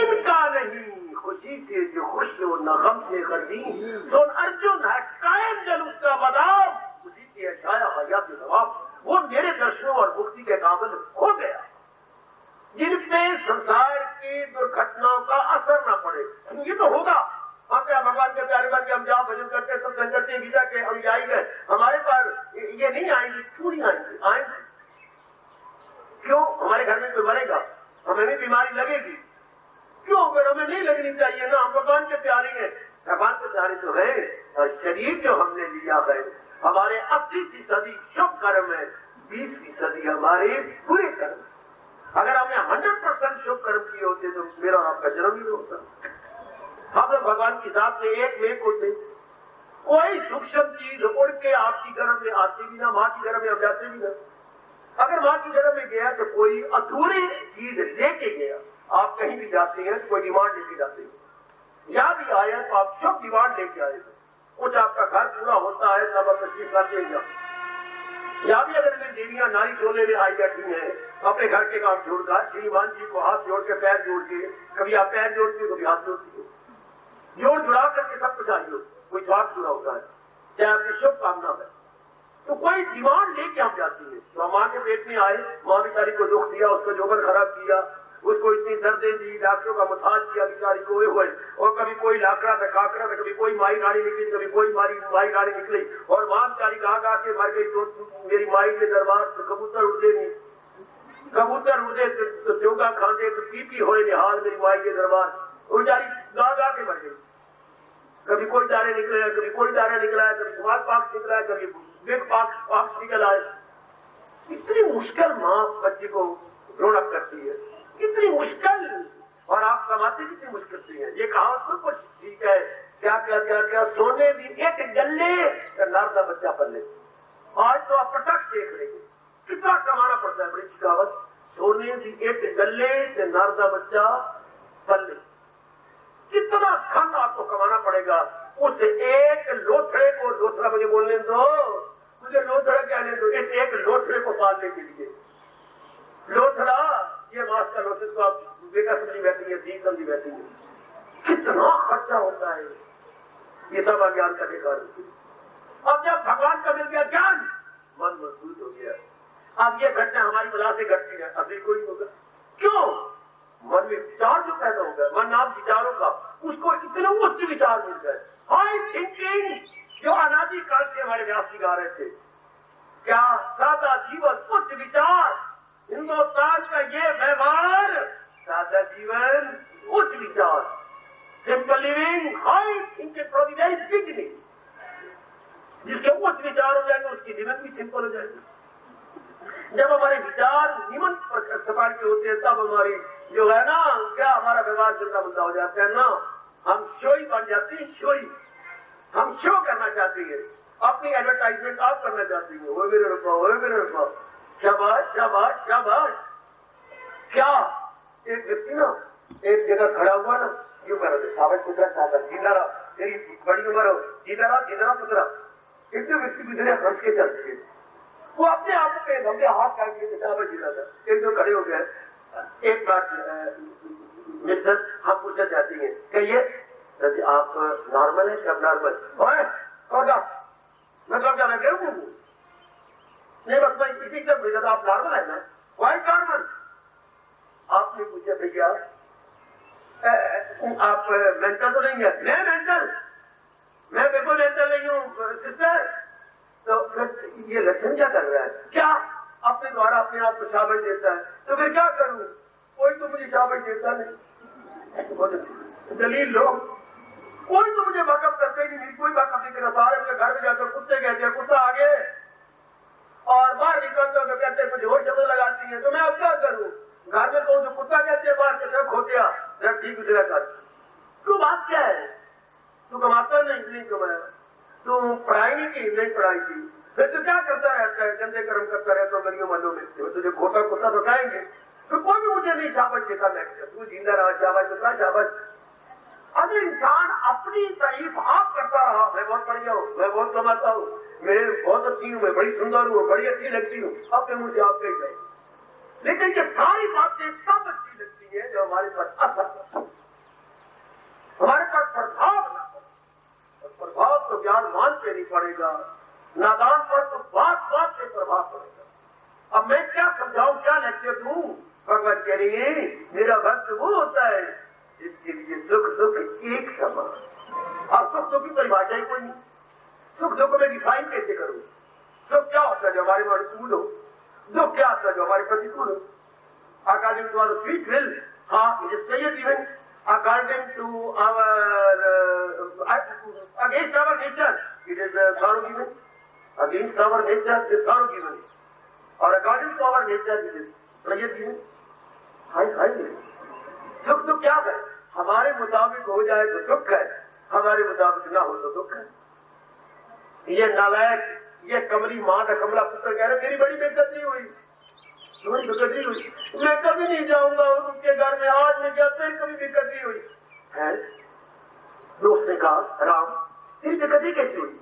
इनका नहीं, खुशी से जो खुश हो न गम से गर्दी, सोन अर्जुन है कायम जल उसका बदाम, उसी की छाया हयात जवाब। वो मेरे दर्शनों और मुक्ति के काबिल हो गया, जिनपे संसार की दुर्घटनाओं का असर न पड़े। ये तो होगा, हम क्या भगवान के प्यारे बन के हम जहाँ भजन करते सत्संग करते गीता के हम जाएंगे, हमारे पास ये नहीं आएंगे, क्यों नहीं आएंगे? आएंगे क्यों? हमारे घर में कोई मरेगा, हमें भी बीमारी लगेगी, क्यों? अगर हमें नहीं लगनी चाहिए ना, हम भगवान के प्यारे हैं। भगवान के प्यारे तो है, और शरीर जो हमने लिया है हमारे 80% शुभ कर्म है, 20% हमारे बुरे कर्म। अगर हमने 100% शुभ कर्म किए होते तो मेरा और आपका जन्म ही होता। हम लोग भगवान की जात से एक होते। कोई सूक्ष्म चीज उड़ के आपकी गर्भ में आती भी ना, माँ की गर्भ में हम जाते भी ना। अगर माँ की गर्भ में गया तो कोई अधूरी चीज लेके गया। आप कहीं भी जाते हैं तो कोई डिमांड लेके जाते हैं, यहाँ भी आया तो आप शुभ डिमांड लेके आए, कुछ आपका घर पूरा होता है तब आप तकलीफ करते हैं। यहाँ भी अगर मेरी देवियां नारी सोने में आई बैठी हैं अपने घर के काम छोड़कर, श्रीमान जी को हाथ जोड़ के पैर जोड़ के, कभी आप पैर जोड़ती हो कभी हाथ जोड़ती हो, जोड़ जुड़ा करके सब कुछ आई हो, कोई स्वार्थ जुड़ा होता है, चाहे आपकी शुभ कामना है। तो कोई डिमांड लेके हम जाती है। तो माँ के पेट में आए, माँ बेचारी को दुख दिया, उसका जोबन खराब किया, उसको इतनी दर्दें दी, डॉक्टरों का मुताज किया बेचारी को हुए, और कभी कोई लाकड़ा था काकड़ा था, कभी कोई माई रानी निकली, कभी कोई माई रानी निकली, और माँ बेचारी गा के मर गई। तो मेरी माई के दरबार से कबूतर उड़े नहीं, कबूतर उड़े तो चौका खाते तो पीपी हो निहाल, मेरी माई के दरबार बेचारी गा के मर गई। कभी कोई दाने निकले, कभी कोई दाना निकला है, कभी स्वाद पाक निकला है, कभी बिग पाक निकल आए। कितनी मुश्किल माँ बच्चे को रोनक करती है, कितनी मुश्किल, और आप कमाते कितनी मुश्किल से हैं। ये कहावत तो कुछ ठीक है, क्या क्या क्या क्या सोने भी एक गले नारदा बच्चा पल्ले। आज तो आप प्रत्यक्ष देख लेंगे कितना कमाना पड़ता है। बड़ी कहावत, सोने भी एक गले से नारदा बच्चा पल्ले, कितना धन आपको कमाना पड़ेगा। उस एक लोथड़े को, लोथड़ा मुझे बोलने दो, मुझे लोथड़ा कहने दो, इस एक लोथड़े को पालने के लिए। लोथड़ा ये मास का लोथड़े को आप बेटा समझी बैठी है, दी समझी बैठी है, कितना खर्चा होता है। ये सब अज्ञान का कारण। अब जब भगवान का मिल गया ज्ञान, मन मजबूत हो गया। अब ये घटना हमारी बला से घटती है, अभी कोई होगा क्यों? मन में विचार जो पैदा हो गया, मन नाम विचारों का, उसको इतने उच्च विचार मिल गए, हाई थिंकिंग, जो अनादि काल से हमारे व्यास जी गा रहे थे। क्या सादा जीवन, उच्च विचार, हिंदुस्तान का ये व्यवहार, सादा जीवन, उच्च विचार, simple living, high thinking, Providence, beginning. जिसके उच्च विचार हो जाएंगे उसकी जीवन भी सिंपल हो जाएगी। जब हमारे विचार निमन प्रकार के होते हैं तब हमारी जो है ना, क्या हमारा व्यवहार चलता मुद्दा हो जाता है ना, हम शोई बन जाते हैं, शोई। हम शो करना चाहते हैं, अपनी एडवर्टाइजमेंट आप करना चाहते हैं, वो मेरे रुपा, शाबाश शाबाश शाबाश। क्या एक व्यक्ति ना एक जगह खड़ा हुआ ना, क्यों कर रहे शाबाश पुत्रा, शाबाश, जीता रहा, तेरी बड़ी उम्र हो, जीता रहा पुत्रा। एक दो व्यक्ति गुजरे हंस के चलते हैं, वो अपने आप पे अपने हाथ काट के शाबाश जीता था। एक दो खड़े हो गए, एक बात मिस्टर हम पूछना चाहते हैं, कहिए आप नॉर्मल है क्या नॉर्मल? मतलब क्या मैं बेवकूफ हूँ? नहीं, बस मैं इसी तरह भेजा था, आप नॉर्मल है ना? Why normal? आपने पूछा भैया आप मेंटल तो नहीं है? मैं मेंटल? मैं बिल्कुल मेंटल नहीं हूँ सिस्टर। तो फिर ये लक्षण क्या कर रहा है? क्या अपने द्वारा अपने आप को शाबाश देता है? तो फिर क्या करूँ? कोई तो मुझे शाबाश देता नहीं। दलील लो, कोई तो मुझे बकअप करते ही नहीं, कोई बकअप नहीं करा। सारे अपने घर में जाकर कुत्ते कहते हैं, कुत्ता आगे, और बाहर निकलते हो तो कहते हैं कुछ और शब्द लगाती है। तो मैं अब क्या करूँ? घर में कहूँ तो कुत्ता कहते हैं, बाहर कहते हैं खोतिया, जब ठीक गुजरा कर। तू बात क्या है? तू कमाता नहीं कमाया, तू पढ़ाई नहीं की, नहीं पढ़ाई की, फिर तू क्या करता रहता है? गंदे कर्म करता रहता है गलियों मल्लों में, तुझे खोता कुत्ता तो कहेंगे। तो कोई भी मुझे नहीं शाबाश देता, मैं तू जिंदा रहा, शाबाश बता, शाबाश। अगर इंसान अपनी तारीफ आप करता रहा, मैं बहुत बढ़िया हूँ, मैं बहुत कमाता हूँ, मैं बहुत अच्छी हूँ, मैं बड़ी सुंदर हूँ, बड़ी अच्छी लगती हूँ, अपने मुझे आप कही गए। लेकिन ये सारी बातें तब अच्छी लगती है जो हमारे पर असर, हमारे पर प्रभाव ना हो। प्रभाव तो ज्ञान मान पे नहीं पड़ेगा, नादान पर तो बात बात से प्रभाव पड़ेगा। अब मैं क्या समझाऊं, क्या लेक्चर दूं? भगवत कह रही है मेरा भक्त वो होता है जिसके लिए सुख दुख एक समान। और सुख दुख की परिभाषा ही कोई नहीं। सुख दुख में डिफाइन कैसे करूं? सुख क्या होता है जो हमारे अनुकूल हो, दुख क्या होता है जो हमारे प्रतिकूल हो। According to our sweet will, हाँ इट इज सही even, according to our against our nature it is sorrow given, against our nature is sorrow given, और according to our nature it is pleasure given. हाय सुख दुख क्या है? हमारे मुताबिक हो जाए तो सुख है, हमारे मुताबिक ना हो तो दुख है। ये नालायक, ये कमली मां का कमला पुत्र कह रहे मेरी बड़ी बेइज्जती हुई, तुम्हारी बेइज्जती हुई, मैं कभी नहीं जाऊंगा उनके घर में, आज मैं जाते ही कभी बेइज्जती हुई है। दोस्त ने कहा राम तेरी बेइज्जती कैसी हुई?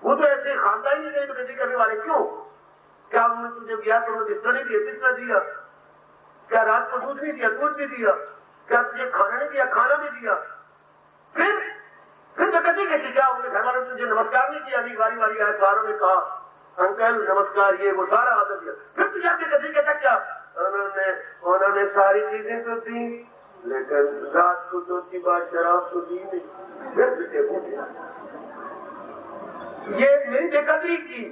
वो तो ऐसे खानदान ही नहीं बेइज्जती करने वाले, क्यों? क्या उन्होंने तुझे गया तो बिस्तर नहीं दिया, बिस्तर दिया? क्या रात को दूध नहीं दिया, दूध भी दिया? क्या तुझे खाना नहीं दिया, खाना भी दिया? फिर बेइज्जती कैसी? क्या उनके घर वालों ने तुझे नमस्कार नहीं किया? अभी बारी बारी आए, सारों ने कहा अंकल नमस्कार, ये वो सारा आदर दिया, फिर तुझे बेइज्जती कहता क्या? उन्होंने सारी चीजें तो दी, लेकिन रात को तो की बात शराब तो दी नहीं। फिर तुझे ये मेरी बेकदरी की,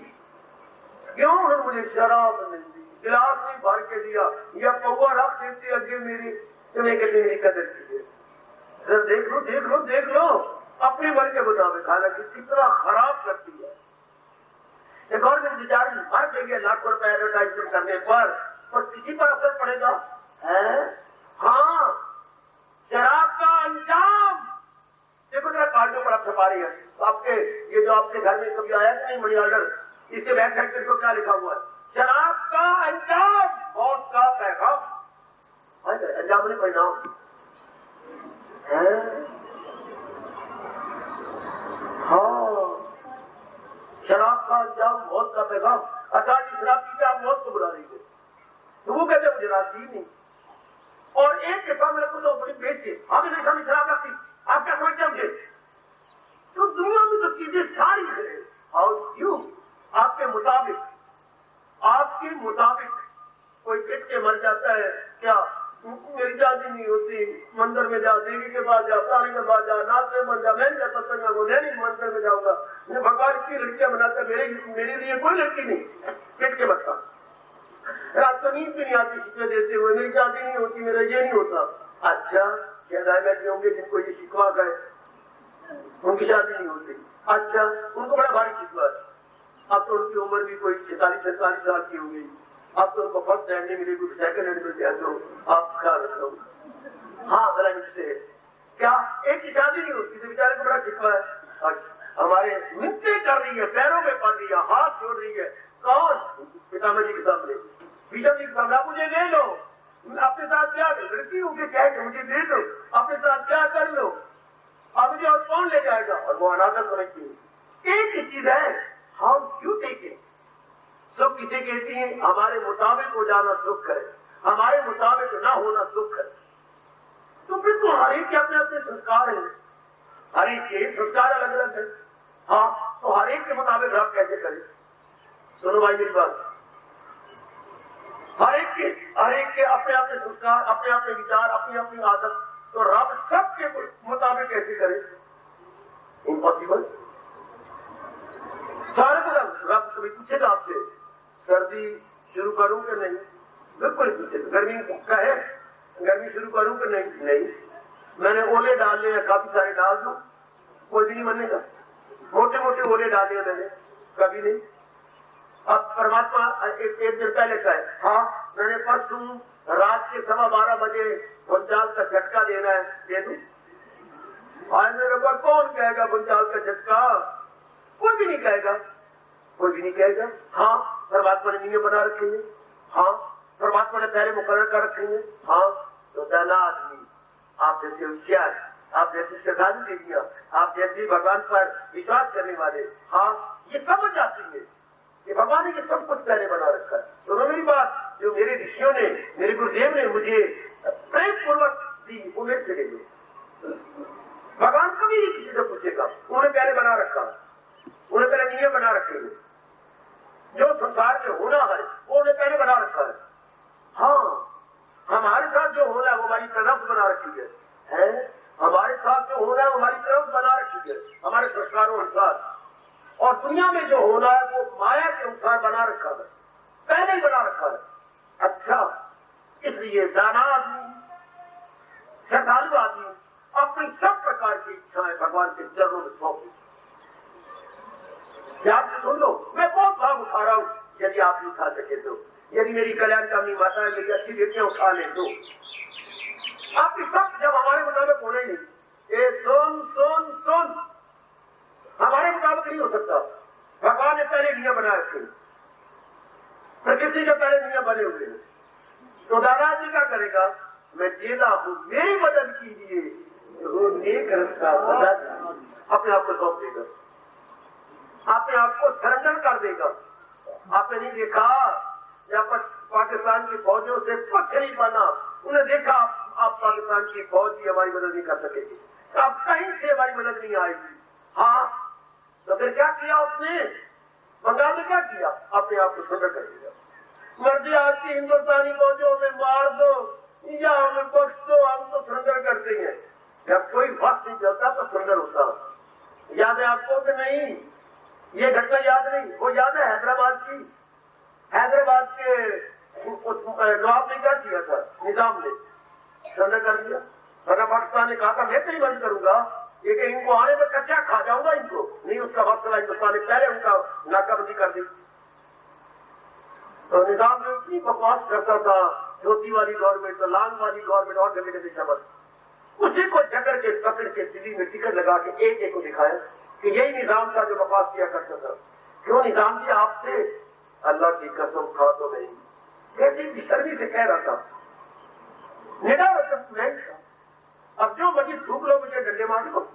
क्यों उन्होंने मुझे शराब नहीं दी, गिलास नहीं भर के दिया, या पौवा रख देती अगे मेरी, तुम्हें कहते मेरी कदर कीजिए। सर देख लो देख लो देख लो, अपने मन के मुताबिक, हालांकि कितना खराब करती है। एक और मेरी विचार हर जगह लाखों रुपए एडवर्टाइजमेंट करने पर किसी पर असर पड़ेगा है? हाँ, शराब का अंजाम देखो जरा कार्डों पर आप छपा रही है, तो आपके ये जो आपके घर में कभी आया कि नहीं मनी ऑर्डर, इसके बैक साइड पर क्या लिखा हुआ है? शराब का अंजाम मौत का पैगाम। अंजाम नहीं परिणाम है। हाँ, शराब का अंजाम मौत का पैगाम। अचार की शराब पीते आप मौत को बुला रही है, तो वो कहते मुझे राजी नहीं। और एक के सामने तो बड़ी बेच हमें नहीं समझ शराब लगती, आप क्या समझते मुझे? तो दुनिया में तो चीजें सारी है, और क्यों आपके मुताबिक कोई पिट के मर जाता है क्या? मेरी शादी नहीं होती, मंदिर में जा, देवी के पास जा, प्राणी के पास जा, नाच में मर जा, मैं नहीं जाता सत्संग को, मैं नहीं मंदिर में जाऊंगा, मैं भगवान की लड़कियां बनाता, मेरे लिए कोई लड़की नहीं, पेट के बच्चा। रात को नींद भी नहीं आती शिकवे देते हुए, मेरी शादी नहीं होती, मेरा ये नहीं होता। अच्छा, क्या दायवे होंगे जिनको ये शिकवा गए, उनकी शादी नहीं होती। अच्छा, उनको बड़ा भारी शिकवा है। अब तो उनकी उम्र भी कोई 46-47 साल की हो गई, अब तो उनको फर्स्ट हैंड नहीं मिलेगी, सेकंड हैंड मिल जाए तो आप ख्याल रख लो। हाँ, जरा इनसे क्या एक की शादी नहीं होती तो बेचारे को बड़ा शिकवा है। अच्छा, हमारे मिन्नतें कर रही है, पैरों में पड़ रही है, हाथ छोड़ रही है, कौन? पितामह जी के सामने, भीष्म जी के सामने, आप मुझे ले लो, अपने साथ क्या लड़की उनके कह के मुझे दे दो, अपने साथ क्या कर लो, अब मुझे और कौन ले जाएगा? और वो अनादर समझती है। एक ही चीज है, हाउ यू टेक इट। सब किसे कहती है? हमारे मुताबिक हो जाना सुख है, हमारे मुताबिक ना होना सुख है। तो फिर तो हर एक के अपने अपने संस्कार है, हर एक के संस्कार अलग अलग है। हाँ, तो हर एक के मुताबिक रब कैसे करे? सुनो भाई मेरी बात, हर एक के अपने अपने संस्कार, अपने अपने विचार, अपनी अपनी आदत, तो रब सबके मुताबिक कैसे करे? इम्पॉसिबल। सारे को रब कभी पूछेगा आपसे सर्दी शुरू करूं कि नहीं? बिल्कुल पूछेगा। गर्मी का है, गर्मी शुरू करूं कि नहीं? नहीं। मैंने ओले डाले हैं, काफी सारे डाल दूं, कोई भी नहीं मानेगा। मोटे मोटे ओले डाले मैंने, कभी नहीं। अब परमात्मा एक दिन पहले का है, हाँ मैंने परसों रात के 12:15 बजे भूचाल का झटका देना है, दे दूं? आज मेरे ऊपर कौन कहेगा भूचाल का झटका? कोई भी नहीं कहेगा, कोई भी नहीं कहेगा। हाँ, परमात्मा ने नियम बना रखे हैं, हाँ परमात्मा ने पहले मुकर्रर कर रखे हैं। हाँ, तो दाना आदमी, आप जैसे होशियार, आप जैसी श्रद्धालु देवियां, आप जैसे भगवान पर विश्वास करने वाले, हाँ ये समझ जाती है कि भगवान ने ये सब कुछ पहले बना रखा है। सुनो मेरी बात, जो मेरे ऋषियों ने, मेरे गुरुदेव ने मुझे प्रेम पूर्वक दी, वो मेरे से ले लो। भगवान कभी नहीं किसी से पूछेगा, उन्होंने पहले बना रखा, उन्हें पहले नियम बना रखे हैं। जो संसार में होना है वो उन्हें पहले बना रखा है। हाँ, हमारे साथ जो होना है वो हमारी तरफ बना रखी है, हमारे साथ जो होना है वो हमारी तरफ बना रखी है, हमारे संस्कारों अनुसार। और दुनिया में जो होना है वो माया के अनुसार बना रखा है, पहले ही बना रखा है। अच्छा, इसलिए दाना आदमी, श्रद्धालु आदमी अपनी सब प्रकार की इच्छाएं भगवान के चरणों में सौंप दी। ध्यान से सुन लो, मैं बहुत भाव उठा रहा हूं, यदि आप भी उठा सके तो, यदि मेरी कल्याण कामनी माता है, मेरी अच्छी बेटियां उठा ले तो। आपकी सब जब हमारे मुताबिक होने नहीं, ये सुन सुन सुन, हमारे मुताबिक नहीं हो सकता। भगवान ने पहले नियम बना रखे, प्रकृति के पहले नियम बने हुए हैं। तो दादाजी जी क्या करेगा? मैं जेला हूं, मेरी मदद कीजिए, वो नेक रास्ता अपने आप को सौंप देगा, अपने आप को सरेंडर कर देगा। आपने नहीं देखा जब पाकिस्तान की फौजों से कुछ नहीं बना, उन्हें देखा आप पाकिस्तान की फौज की हमारी मदद नहीं कर सकेगी, अब कहीं से हमारी मदद नहीं आएगी। हाँ, तो फिर क्या किया उसने? बंगाल ने क्या किया? अपने आप को सरेंडर कर दिया। मर्जी आपकी हिंदुस्तानी फौजों में मार दो या हमें बख्श दो, हम तो सरेंडर करते हैं। जब कोई वक्त नहीं चलता तो सरेंडर होता। याद है आपको कि नहीं? ये घटना याद नहीं? वो याद है हैदराबाद की? हैदराबाद के नवाब ने क्या किया था? निजाम ने सरेंडर कर दिया। वरना पाकिस्तान ने कहा था मैं नहीं बंद करूंगा, ये कि इनको आने में कच्चा खा जाऊंगा इनको नहीं। उसका वक्त चला, हिंदुस्तान ने पहले उनका नाकाबंदी कर दी। तो निजाम जो इतनी बकवास करता था, धोती वाली गवर्नमेंट, तो लांग वाली गवर्नमेंट और जगह जगह शब्द, उसी को जकड़ के पकड़ के दिल्ली में टिकट लगा के एक एक को दिखाया कि यही निजाम था जो बकवास किया करता था। क्यों निजाम जी आपसे अल्लाह की कसम खा तो नहीं, कैसी बेशर्मी से कह रहा था, निडर नहीं था। अब जो मर्जी थूक लो, मुझे डंडे मार लो।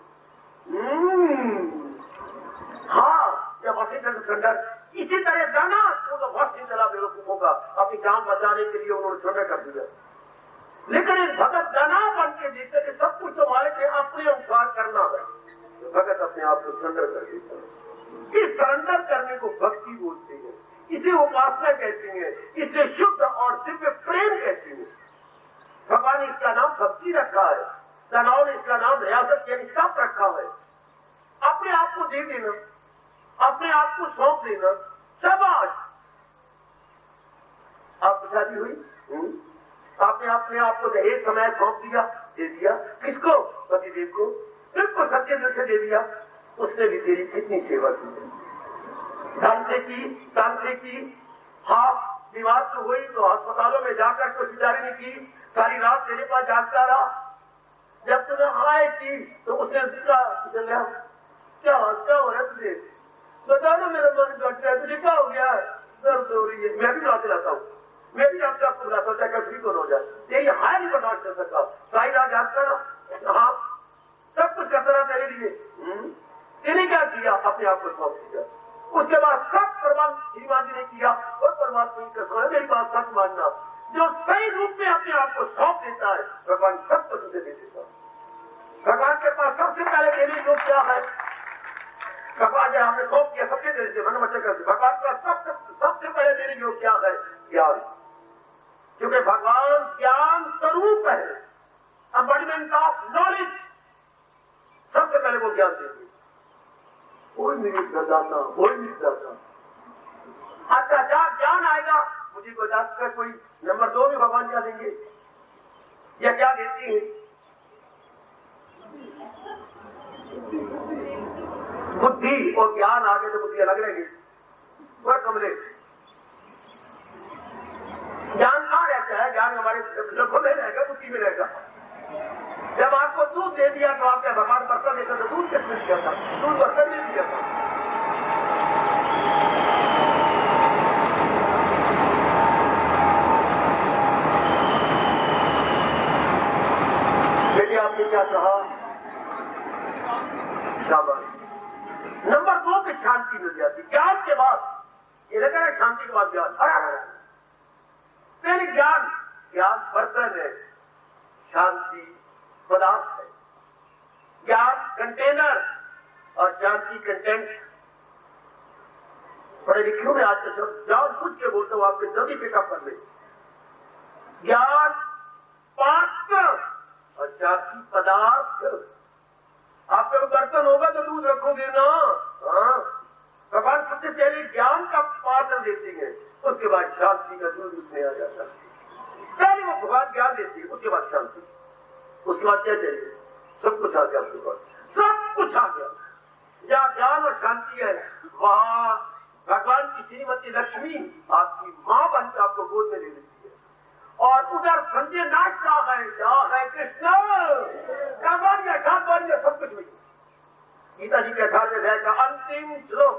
हाँ, जब वाशिंगटन सरेंडर, इसी तरह जाना तो वाशिंगटन चला बेवकूफों का, अपनी जान बचाने के लिए उन्होंने सरेंडर कर दिया। लेकिन इस भगत दाना बन के जीते कि सब कुछ तुम्हारे के अपने अनुसार करना है, तो भगत अपने आप को सरेंडर कर देता है। इस सरेंडर करने को भक्ति बोलते हैं, इसे उपासना कहती है, इसे शुद्ध और दिव्य प्रेम कहती है। भगवान ने इसका नाम भक्ति रखा है, दानव ने इसका नाम रियासत यानी सब रखा है। अपने आप को दे देना, अपने आप को सौंप देना। शाबाश, आपकी शादी हुई, आपने अपने आप को दहेज समय सौंप दिया, दे दिया। किसको? पतिदेव को। बिल्कुल सच्चे दिल से दे दिया। उसने भी तेरी कितनी सेवा की है, धन से की। हाँ, बीमार तो हुई तो अस्पतालों में जाकर कोई बिचारी ने की, सारी रात तेरे पास जागता रहा। जब तुम्हें आए की तो उसने कहा क्या हो रहा है तुझे, बता दो, मेरा मन घट रहा है, तुझे क्या हो गया है? दर्द हो रही है। मैं भी लाते रहता हूँ, मैं भी आपसे आपको बुलाता हूँ, चाहे ठीक हो जाए। यही हाय नहीं बर्दाश्त कर सकता, सारी रात जागता रहा। हाँ, सब कुछ करता रहा तेरे लिए। तेने क्या किया? अपने आप को सौंप दिया। उसके बाद सब प्रमाण श्रीमान जी ने किया। और परमात्मा की कसम है, मेरी बात सच मानना, जो सही रूप में अपने आप को सौंप देता है, भगवान सब कुछ उसे दे देता है। भगवान के पास सबसे पहले देने योग क्या है? भगवान ने हमने सौंप किया, सबसे देने से मन बच्चे करते। भगवान का सबसे पहले देने योग क्या है? ज्ञान। क्योंकि भगवान ज्ञान स्वरूप है, एम्बॉडीमेंट ऑफ नॉलेज। सबसे पहले वो ज्ञान देंगे। कोई नहीं दाता, कोई नहीं दाता। अच्छा, जहां ज्ञान आएगा, मुझे को जाकर कोई नंबर 2 में भगवान क्या देंगे या क्या देती है? बुद्धि और ज्ञान आगे तो बुद्धि अलग रहेगी। वह कमले ज्ञान कहां रहता है? ज्ञान हमारे लखों में रहेगा, बुद्धि में रहेगा। जब आपको दूध दे दिया तो आपने भगवान बर्तन देता तो दूध कैसे दिया था? दूध बर्तन नहीं दिया था। बेटे आपने क्या कहा? शाबाश। नंबर 2 पे शांति मिल जाती। ज्ञान के बाद ये लगा है, शांति के बाद ज्ञान। पहले ज्ञान बर्तन है, शांति पदार्थ है। ज्ञान कंटेनर और शांति कंटेंट। पढ़े लिखियों में आज के शब्द जान कुछ के बोलते हो, आपके जल्दी पिकअप कर ले। ज्ञान पात्र और शांति पदार्थ। आपका बर्तन होगा तो दूध रखोगे ना। हाँ, भगवान सबसे पहले ज्ञान का पात्र देते हैं, उसके बाद शांति का दूध उसमें आ जाता है। पहले वो भगवान ज्ञान देते हैं, उसके बाद शांति, उसके बाद क्या चाहिए? सब कुछ आ गया आपके पास, सब कुछ आ गया। जहाँ ज्ञान और शांति है वहां भगवान की श्रीमती लक्ष्मी आपकी मां बनकर आपको गोद में ले लेती है। और उधर संजय नाच का है, जहाँ है कृष्ण भगवान या शांत बन सब कुछ मिली। गीता जी के 18वें का अंतिम श्लोक,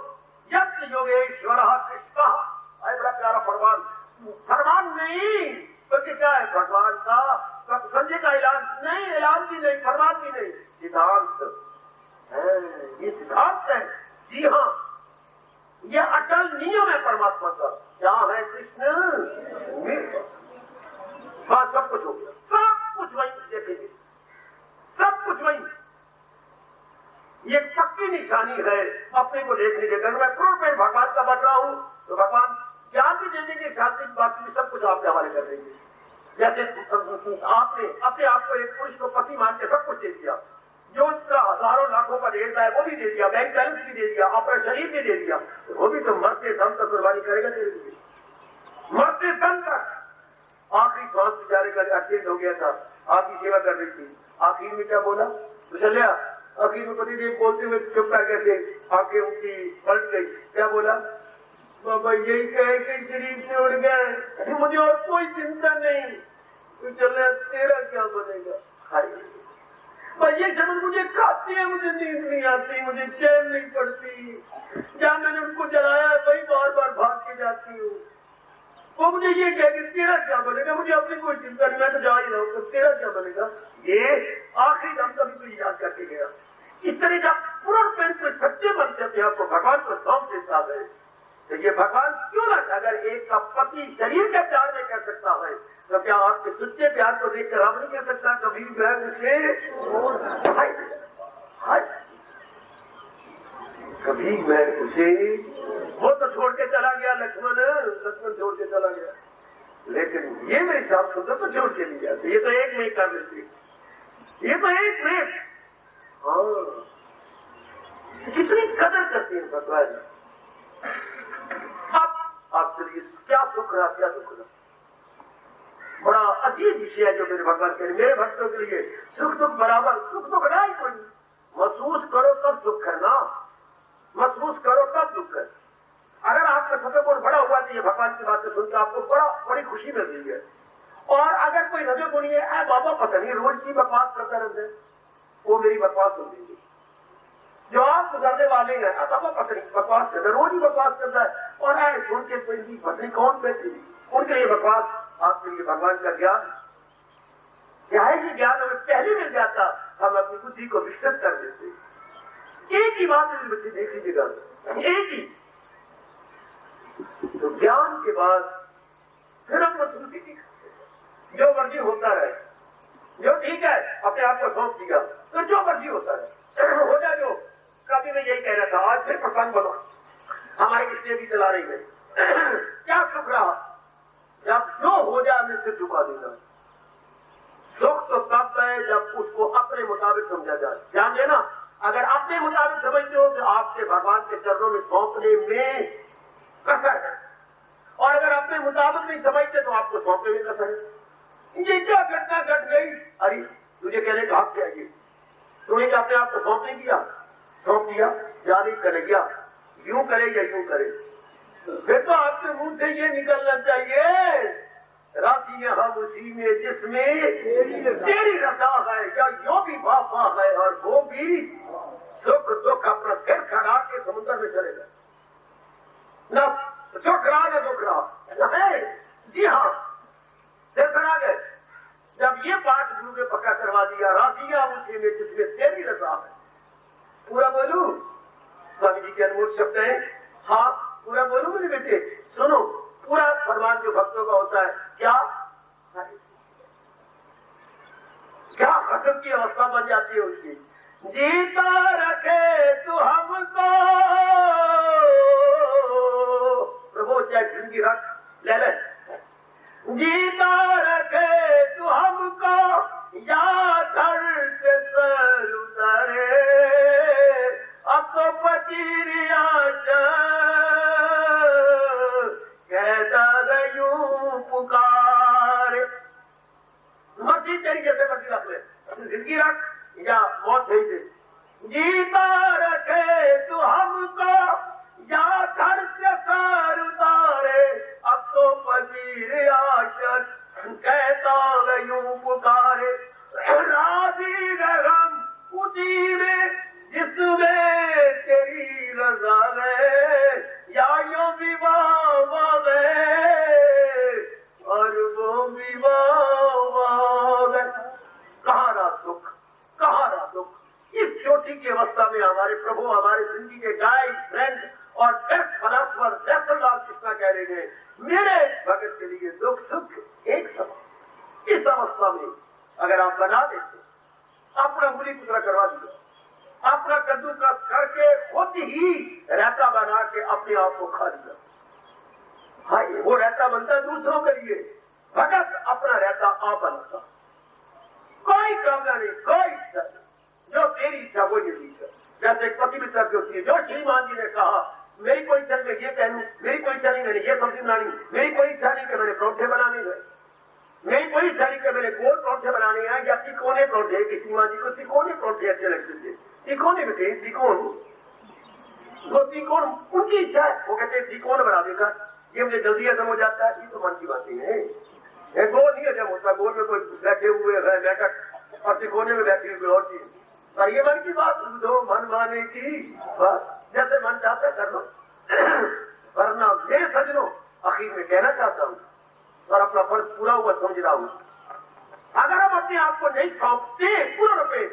यज्ञ योगेश्वर कृष्ण। अरे बड़ा प्यारा फरमान नहीं, क्योंकि क्या है भगवान का संजय का ऐलान नहीं, ऐलान भी नहीं, फरमान भी नहीं, सिद्धांत है। ये सिद्धांत है। जी हाँ, ये अटल नियम है परमात्मा का। जहाँ है कृष्ण वहां सब कुछ हो गया, सब कुछ वही देखेंगे, सब कुछ वही। ये पक्की निशानी है अपने को देखने के। अगर मैं पूर्ण में भगवान का बन रहा हूं तो भगवान ज्ञान भी दे देंगे, शांति बाकी भी सब कुछ आपके हवाले कर देंगे। जैसे आपने अपने आप को एक पुरुष को पति मान के सब कुछ दे दिया, जो उसका हजारों लाखों का देता है वो भी दे दिया, बैंक बैलेंस भी दे दिया, अपना शरीर भी दे दिया, तो वो भी तो मरते दम तक कुर्बानी करेगा तेरे लिए। मरते दम तक। आखिरी सांस बेचारे का एक्सीडेंट हो गया था, आपकी सेवा कर रही थी। आखिर में क्या बोला? चलिया आखिर में पतिदेव बोलते हुए चुप कर गए थे, आंखें उनकी पलट गई। क्या बोला? बाबा यही कहे कि शरीर से उड़ गए, मुझे और कोई चिंता नहीं। तो चले तेरा क्या बनेगा? भाई ये शब्द मुझे खाती है, मुझे नींद नहीं आती, मुझे चैन नहीं पड़ती। जहाँ मैंने उनको जलाया है वही बार बार भाग के जाती हूँ। वो मुझे ये कह कि तेरा क्या बनेगा? मुझे अपनी कोई चिंता नहीं, मैं तो जा ही रहा हूँ, तो तेरा क्या बनेगा? ये आखिरी दम कभी तो याद करके गया। इस तरह जब पूर्ण पेट में सच्चे मन से अपने आपको भगवान को सौंप देता है तो ये भगवान क्यों ना, अगर एक का पति शरीर के प्यार में कर सकता है तो क्या आपके सच्चे प्यार को देखकर आप नहीं कर सकता? कभी मैं उसे कभी मैं उसे, वो तो छोड़ के चला गया लक्ष्मण छोड़ के चला गया। लेकिन ये मेरे साथ सुनते तो छोड़ के नहीं जाते, ये तो एक में ही कर लेते, ये तो एक में। हाँ, कितनी कदर करती है भगवान। अब आप चलिए, क्या सुख रहा, क्या दुख रहा। बड़ा अजीब विषय है जो मेरे भगवान के लिए, मेरे भक्तों के लिए सुख दुख बराबर, सुख दुख ना ही कोई महसूस करो तब सुख है ना, महसूस करो तब दुख है। अगर आपका सतगुण बड़ा हुआ तो ये भगवान की बातें सुनकर आपको बड़ी खुशी मिल रही है। और अगर कोई रजोगुणी है, बाबा पता नहीं रोज की बकवास करता रहता है, वो मेरी बकवास सुन लीजिए। जो आप गुजरने वाले हैं, बाबा पता नहीं बकवास करता है, रोज ही बकवास करता है, और आए सुन के पत्नी कौन बैठी, उनके लिए बकवास। आपके लिए भगवान का ज्ञान क्या है कि ज्ञान हमें पहले मिल जाता, हम अपनी बुद्धि को विस्तृत कर देते। एक ही बात मेरे बच्चे देख लीजिएगा, एक ही। तो ज्ञान के बाद फिर हम महसूस ही नहीं करते, जो मर्जी होता रहे, जो ठीक है अपने आप को सौंप दिया तो जो मर्जी होता रहे, हो जाए जो। कभी मैं यही कह रहा था, आज फिर प्रसंग बनो, हमारी किस्में भी चला रही है। क्या सुख रहा, जब जो हो जाए हमने सिर झुका देना। सुख तो तब है जब उसको अपने मुताबिक समझा जाए। ध्यान देना, अगर अपने मुताबिक समझते हो तो आपसे भगवान के चरणों में सौंपने में कसर है, और अगर अपने मुताबिक नहीं समझते तो आपको सौंपने में कसर है। ये क्या घटना घट गई, अरे तुझे कहने का हक क्या है, तूने क्या अपने आप को सौंप नहीं दिया, सौंप दिया, जारी करेगा यूं करे या यूं करे, फिर तो आपके मुंह से ये निकलना चाहिए, राखी हम उसी में जिसमें तेरी रजा है, या यो भी बापा है, और वो भी सुख दुख अपना सिर खड़ा के समुद्र में चलेगा। न सुख रहा न दुख रहा है, जी हाँ, सिर खड़ा गए। जब ये पाठ गुरु ने पक्का करवा दिया, राखियां उसी में जिसमें तेरी रजा है, पूरा बोलू, स्वामी जी के अनमोल शब्द है, हाँ पूरा बोलू मेरे बेटे, सुनो, पूरा फरमान जो भक्तों का होता है, क्या क्या खत्म की अवस्था बन जाती है उनकी। जीता रखे तू हमको प्रभु, चाहे जिंदगी रख ले ले, जीता रखे तू हमको, या धड़ से सर उतारे, अब तो पचीरिया कहता गयूं पुकारे। मर्जी तरीके से मर्जी रख ले, जिंदगी रख या मौत भेज दे। जीता रखे तू हमको, या धड़ से सर उतारे, अब तो पचीर आशर कहता गयूं पुकारे। राजी रहम उसी में जिसमें तेरी रजा है, या यो विवाह है और वो विवाह है। कहाँ रहा सुख, कहाँ रहा दुख। इस चोटी की अवस्था में हमारे प्रभु, हमारे जिंदगी के गाइड, फ्रेंड और बेस्ट फलासफर जैसललाल कृष्णा कह रहे हैं, मेरे भगत के लिए दुख सुख एक समान। इस अवस्था में अगर आप बना देते, अपना मूली पुत्रा करवा दिया, अपना कद्दूकस करके खुद ही रहता बना के अपने आप को खा लिया, हाँ वो रहता बनता दूसरों के लिए, भगत अपना रहता आप बनाता। कोई कामना नहीं, कोई इच्छा नहीं, जो तेरी इच्छा वो ये इच्छा। जैसे पति मित्र की होती है, जो श्रीमान जी ने कहा मेरी कोई इच्छा नहीं, ये कहूँ, मेरी कोई इच्छा नहीं मैंने ये सब्जी बनानी, मेरी कोई इच्छा नहीं कि मैंने परोठे बनाने गए, मेरी कोई इच्छा नहीं कि मैंने गोल परोठे बनाने हैं या तिकोने परोठे। किसी माँ जी को तिकोने परोठे अच्छे लगते थे, तिकोने में थे तिकोन, वो तिकोन उनकी इच्छा है, वो कहते तिकोन बना देगा, ये मुझे जल्दी हजम हो जाता है। ये तो मन की बातें हैं, गोल नहीं हजम होता, गोल में कोई बैठे हुए है बैठक और तिकोने में बैठी हुई और चीज, पर ये मन की बात दो, मन माने की बस, जैसे मन चाहता कर लो। वरना मेरे सजनों, आखिर में कहना चाहता हूँ और अपना फर्ज पूरा हुआ समझ रहा हूँ, अगर हम अपने आप को नहीं सौंपते पूर्ण रूपे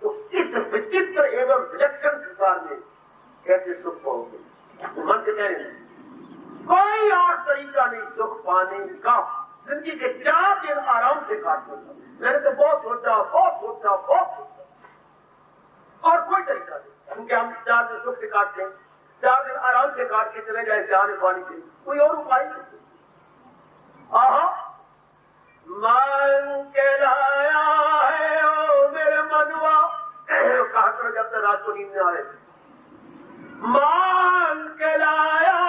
तो इस विचित्र एवं विलक्षण संसार में कैसे सुख पाओगे। मन से कह रहे हैं कोई और तरीका नहीं सुख पाने का, जिंदगी के 4 दिन आराम से काटने का। मैंने तो बहुत सोचा और कोई तरीका नहीं, क्योंकि हम 4 दिन सुख से काटते हैं, 4 दिन आराम से काट के चले जाए जाने पानी से, कोई और उपाय नहीं। आहा मांग के लाया है ओ मेरे मनवा, कहा करो जब तक रात को नींद न आए। मांग के लाया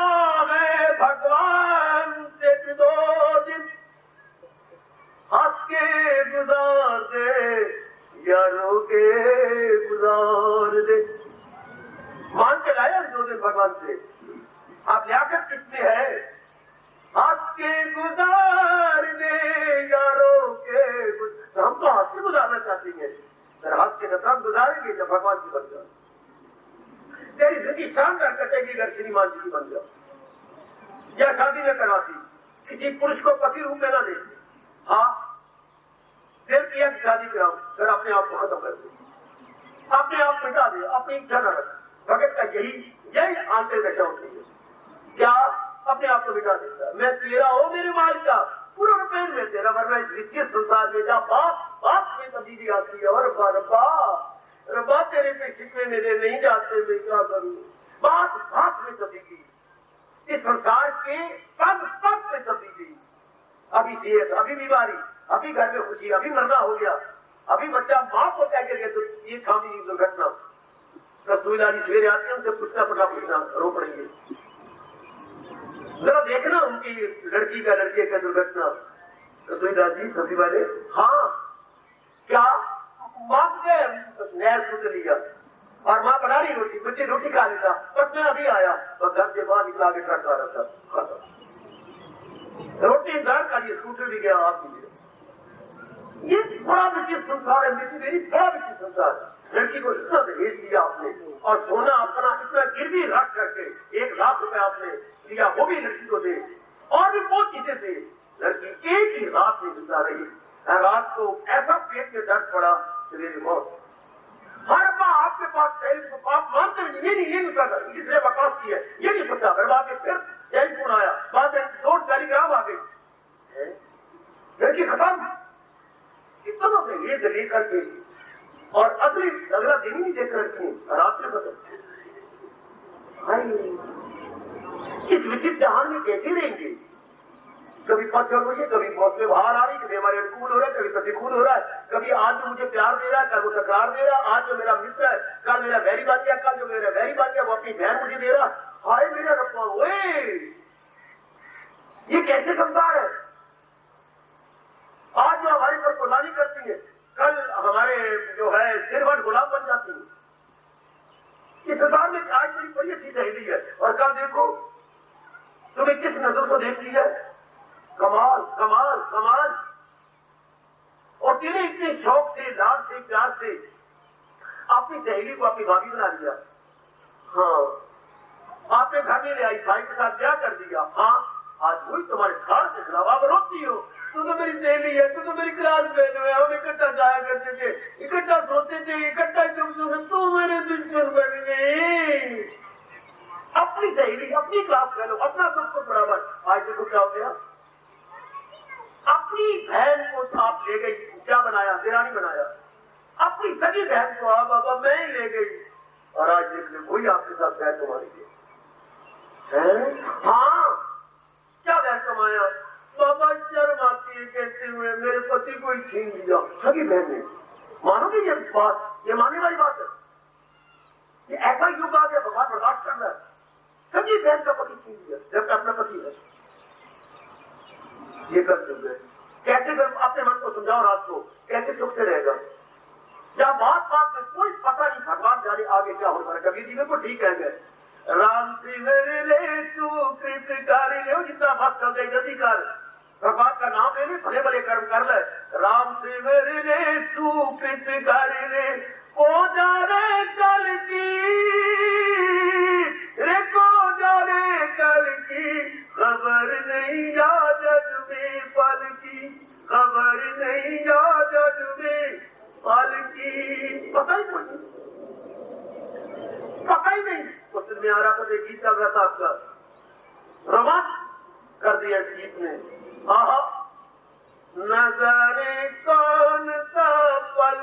है भगवान से 2 दिन, हंस के गुजार दे या रो के गुजार दे। मांग के लाया 2 दिन भगवान से, आप लियाकत किसमें है? हंस के गुजार दे या रो के गुजार। हम तो हंस के गुजारना चाहते हैं, पर हंस के तब गुजारेंगे जब भगवान की बन जाओ। तेरी जिंदगी शानदार कटेगी अगर श्रीमान जी की बन जाओ। या शादी में करवाती, किसी पुरुष को पति रूप में न दे, हाँ दिल किया कि शादी कराओ, फिर अपने आप को खत्म कर दे, अपने आप मिटा दे, अपनी इच्छा न रख। भगत का यही आंतरिक दशा होती है, क्या अपने आप को मिटा देता। मैं तेरा हो मेरे माल का, पूरा रुपये में तेरा, वरना इस वित्तीय संसार में जा बाप में तब्दीली आती है। और रब्बा तेरे पे शिकवे मेरे नहीं जाते, मैं क्या करूं। बात में तब्दीली, इस संसार के पग में तब्दीली। अभी सेहत, अभी बीमारी, अभी घर में खुशी, अभी मरना हो गया, अभी बच्चा माँ को क्या गया, तो ये छावी दुर्घटना। रसूलुल्लाह सवेरे आते हैं, उनसे पूछना रो पड़ेंगे। जरा देखना उनकी लड़की का लड़के का दुर्घटना। रसूलुल्लाह जी सभी वाले, हाँ क्या माँ ने नहर सूट लिया और माँ बना रही रोटी, बच्चे रोटी खा लेता, बस मैं अभी आया और घर से बाहर निकला के ट्रक आ रहा था, रोटी घर का ये स्कूटर भी गया आप भी। ये बड़ा विचित्र संसार है मेरी, बड़ा विचित्र संसार है। लड़की को इतना दहेज दिया आपने, और सोना अपना इतना गिरवी रख करके 1 लाख रुपए आपने दिया, वो भी लड़की को दे, और भी बहुत चीजें थे। लड़की एक ही रात में जिंदा रही, रात को ऐसा पेट में दर्द पड़ा, मेरी मौत। हर माँ आपके पास आप मानते हैं, ये नहीं करता, इसने बकवास की है, ये नहीं सोचा। घर बाद फिर टेलीफोन आया, बाद में 2 टेलीग्राम आ गई, लड़की खत्म। कितना ये दलील करके, और अगला दिन ही नहीं देख रखी, रात में बदल। इस विचित्र जहान में कैसे रहेंगे? कभी पत्थर हो, कभी मौत में बाहर आ रही, कभी हमारे अनुकूल हो रहा है, कभी प्रतिकूल हो रहा है। कभी आज जो मुझे प्यार दे रहा है, कल वो तकरार दे रहा है। आज जो मेरा मित्र है, कल मेरा वैरी बन गया, कल जो मेरा वैरी बन गया वो अपनी बहन मुझे दे रहा। हाय मेरा रब्बा, ओए ये कैसे संसार है? आज जो हमारे पर कुर्बानी करती है, कल हमारे जो है सिरवट गुलाम बन जाती है। इस संसार में आज मेरी बड़ी अच्छी सहेली है, और कल देखो तुम्हें किस नजर को देख लिया। कमाल कमाल कमाल। और तेरे इतने शौक से, लाड से, प्यार से अपनी सहेली को अपनी भाभी बना लिया। हाँ, आपने घर में ले आई, भाई के साथ ब्याह कर दिया। हाँ, आज वही तुम्हारे खाड़ से खिलाफ आप रोती हो। तू तो मेरी सहेली है, तू तो मेरी क्लास में है, हम इकट्ठा जाया करते थे, इकट्ठा सोते थे, इकट्ठा तू मेरे दुश्मन बन गई। अपनी सहेली, अपनी क्लास कह लो, अपना सबको बराबर। आज देखो क्या हो गया, अपनी बहन को आप ले गई, क्या बनाया, देरानी बनाया। अपनी सगी बहन को आप बाबा मैं ही ले गई, और आज देख ले वही आपके साथ बैर तुम्हारी है। हाँ, क्या बैर कमाया बाबा, शर्म आती है कहते हुए मेरे पति को ही छीन लिया। सगी बहन ने, मानोगे ये बात, ये मानने वाली बात है? ये ऐसा युग आ गया, भगवान बर्दाश्त करना है। सगी बहन का पति छीन लिया, जबकि अपना पति है। ये कर चुके कैसे कर, अपने मन को समझाओ रात को, कैसे सुख से रहेगा? जब बात में कोई पता नहीं, भगवान जाने आगे क्या होगा। कबीर जी को ठीक है, राम से मेरे ले तू कृतकारी ले, जितना बात कर दे जल्दी कर, भगवान का नाम ले, भले भले कर्म कर ले। राम से मेरे ले तू कृतकारी ले, को जा रे कल की रे, को जा रे कल की, खबर नहीं जा जग में पल की, खबर नहीं जा जग में पल की। पता ही नहीं, पता ही नहीं। उस दिन में आ रहा था, गीत चल रहा था आपका, रोमांच कर दिया इस गीत ने। आहा, नजरे कौन सा पल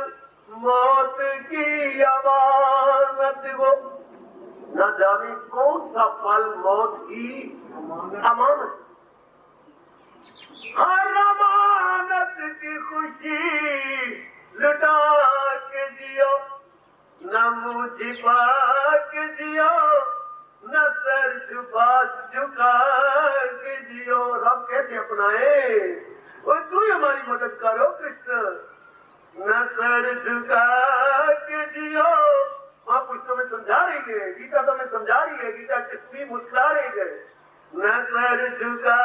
मौत की अमानत वो, न जाने कौन सा पल मौत की अमानत। हर अमानत की खुशी लुटा के जियो, न मुंह छिपा के जियो, न सर झुका के जियो। हम कैसे अपनाए? और तू ही हमारी मदद करो कृष्ण। न सर झुका के जियो, महापुरुष में समझा रही है, गीता तो में समझा रही है, गीता कितनी मुस्कुरा रही है। न सर झुका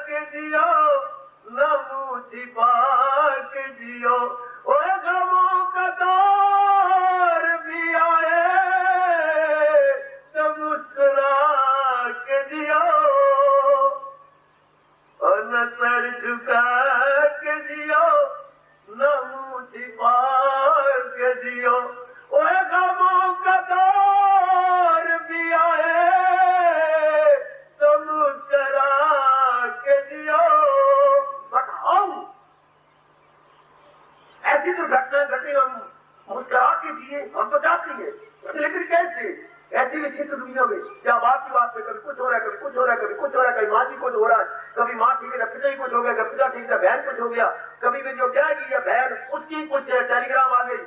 के जियो, न मुंह छिपा के जियो, और गमों का दौर भी आए तो मुस्कुरा के जियो, और न सर झुका के जियो, न मुंह छिपा के जियो, और गमों का दौर भी आए तो मुस्कुरा के जियो। बताओ, ऐसी तो घटना घटी, हम मुस्कुरा के जिए, हम तो चाहती है, लेकिन कैसे? ऐसी विचित्र दुनिया में क्या बात की बात में कभी कुछ हो रहा है, कभी कुछ हो रहा है, कभी कुछ हो रहा है, कभी माँ जी कुछ हो रहा है, कभी माँ ठीक है पिता ही कुछ हो गया, कभी पिता ठीक है बहन कुछ हो गया, कभी भी जो क्या की बहन उसकी कुछ टेलीग्राम आ गई,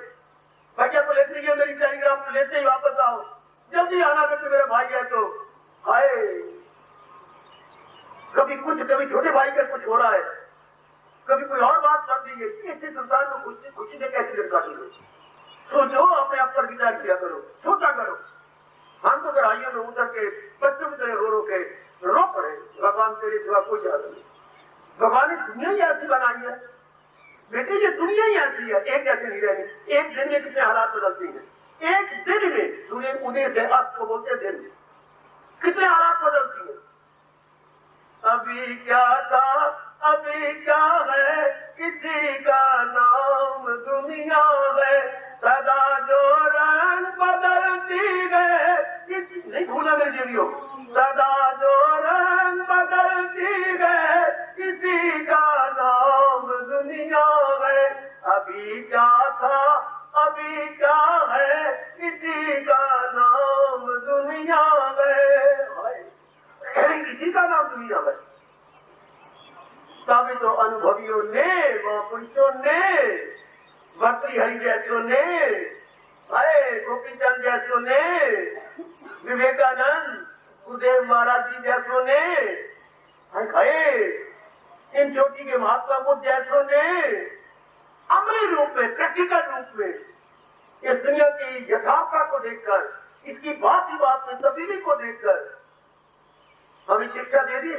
भैया तो लेते ही मेरी टेलीग्राम तो लेते ही वापस आओ, जल्दी आना करके मेरा भाई है तो हाय। कभी कुछ, कभी छोटे भाई का कुछ हो रहा है, कभी कोई और बात कर दी है। इसी संसार में खुशी से कैसे दिन काटेंगे? सोचो, अपने आप पर विचार किया करो, सोचा करो। हम तो गहराइयों में उतर के बच्चों की तरह रो के रो पड़े, भगवान तेरे सिवा कोई याद नहीं। भगवान ने दुनिया ही ऐसी बनाई है बेटे, ये दुनिया ही ऐसी है, एक जैसे नहीं रहनी। एक दिन में कितने हालात बदलती हैं, एक दिन में सूर्य उदय से अस्त को बोलते दिन में कितने हालात बदलती हैं। अभी क्या था अभी क्या है, किसी का नाम दुनिया है, सदा जो रंग बदलती है, नहीं भूला मेरे जीवियों, सदा जो रंग बदलती है, किसी का नाम दुनिया है। अभी क्या था अभी क्या है, किसी का नाम दुनिया है, किसी का नाम दुनिया है। तभी तो अनुभवियों ने, महापुरुषों ने, भर्तृहरि जैसों ने, अरे गोपीचंद जैसों ने, विवेकानंद, गुरुदेव महाराज जी जैसों ने, इन चोटी के महात्मा बुद्ध जैसों ने अमली रूप में, प्रैक्टिकल रूप में इस दुनिया की यथार्थता को देखकर, इसकी बात ही बात में तब्दीली को देखकर हमें शिक्षा दे दी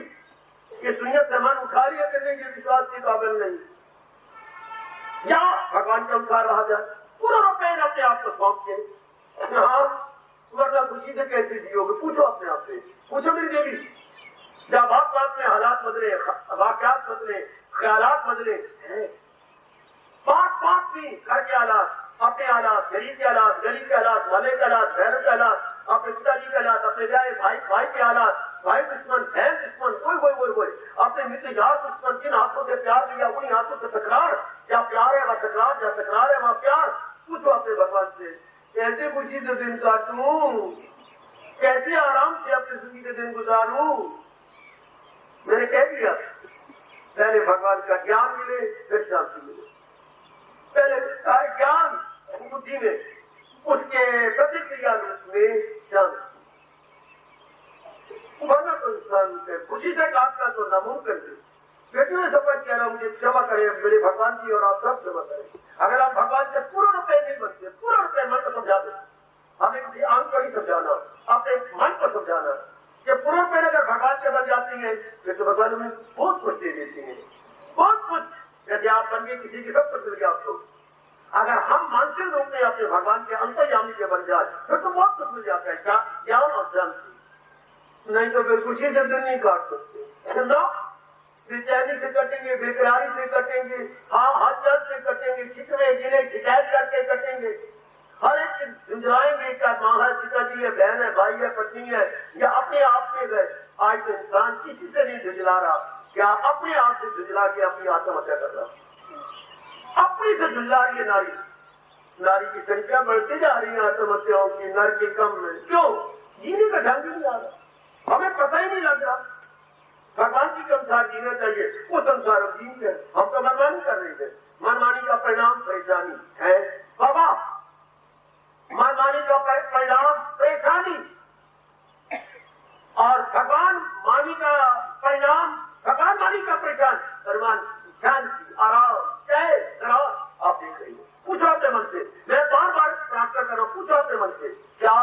कि दुनिया से मन उठा लिया करने के विश्वास के काबिल नहीं, या भगवान के अनुसार रहा जाए, पूरा रुपये अपने आप को सौंप के। हाँ, वरना खुशी से कैसे जियोगे? पूछो अपने आप से, पूछो मेरी देवी। जब बात में हालात बदले, वाक्यात बदले, ख्यालात बदले, बात में घर के हालात, अपने हालात, गरीब के हालात, गरीब के हालात, मले के हालात, बहनों के हालात, अपने पिताजी के हालात, अपने भाई के हालात, भाई दुश्मन, बहन दुश्मन, कोई अपने मित्र यार दुश्मन, जिन हाथों से प्यार दिया उन्हीं हाथों से तकरार, जहाँ प्यार है वहाँ तकरार, जहाँ तकरार है वहाँ प्यार। पूछो अपने भगवान से, कैसे खुशी से दिन काटूं, कैसे आराम से अपनी जिंदगी के दिन गुजारूं? मैंने कह दिया, पहले भगवान का ज्ञान मिले फिर शांति मिले। पहले ज्ञान बुद्धि में, उसके प्रतिक्रिया रूप में शांति, वरना तो इंसान खुशी से काटना तो नामुमकिन है। बेटी में समझ कह रहा हूँ, मुझे क्षमा करें मेरे भगवान जी, और आप सब क्षमा करें। अगर आप भगवान से पूर्ण रुपये नहीं बनते, पूर्ण रुपये मन को समझा दें, हमें किसी आंख को ही समझाना, अपने मन को समझाना कि पूर्ण रुपये अगर भगवान से बन जाती है फिर तो भगवान हमें बहुत कुछ दे देती है, बहुत कुछ। यदि आप बन गए किसी की, सब कुछ मिल गया आपको। अगर हम मानसिक रूप में अपने भगवान के अंतर्यामी के बन जाए फिर तो बहुत कुछ मिल जाता है, ज्ञान और शांति। नहीं तो फिर खुशी से दिन नहीं काट सकते ना, बेचैनी से कटेंगे, बेकरारी से कटेंगे, हाँ हर से कटेंगे, छिटवे गिले शिकायत करके कटेंगे, हर एक चीज झुंझलाएंगे, क्या माँ है, पिताजी है, बहन है, भाई है, पत्नी है, या अपने आप में गए। आज तो इंसान किसी से नहीं झुंझला रहा, क्या अपने आप से झुंझला के अपनी आत्महत्या कर रहा, अपनी से झुंझला रही है नारी। नारी की संख्या बढ़ती जा रही है आत्महत्याओं की, नर के कम में। क्यों? जीने का ढंग नहीं आ रहा, हमें पता ही नहीं लग रहा। भगवान जी के अनुसार जीना चाहिए, वो संसार अब जीन है। हम तो मनमानी कर रहे थे। मनमानी का परिणाम परेशानी है बाबा, मनमानी का परिणाम परेशानी, और भगवान मानी का परिणाम, भगवान मानी का परेशान परिणाम शांति, आराम, जय करार। आप देख रही हो, पूछो अपने मन से, मैं बार बार प्रार्थना कर रहा हूं, पूछो अपने मन से, क्या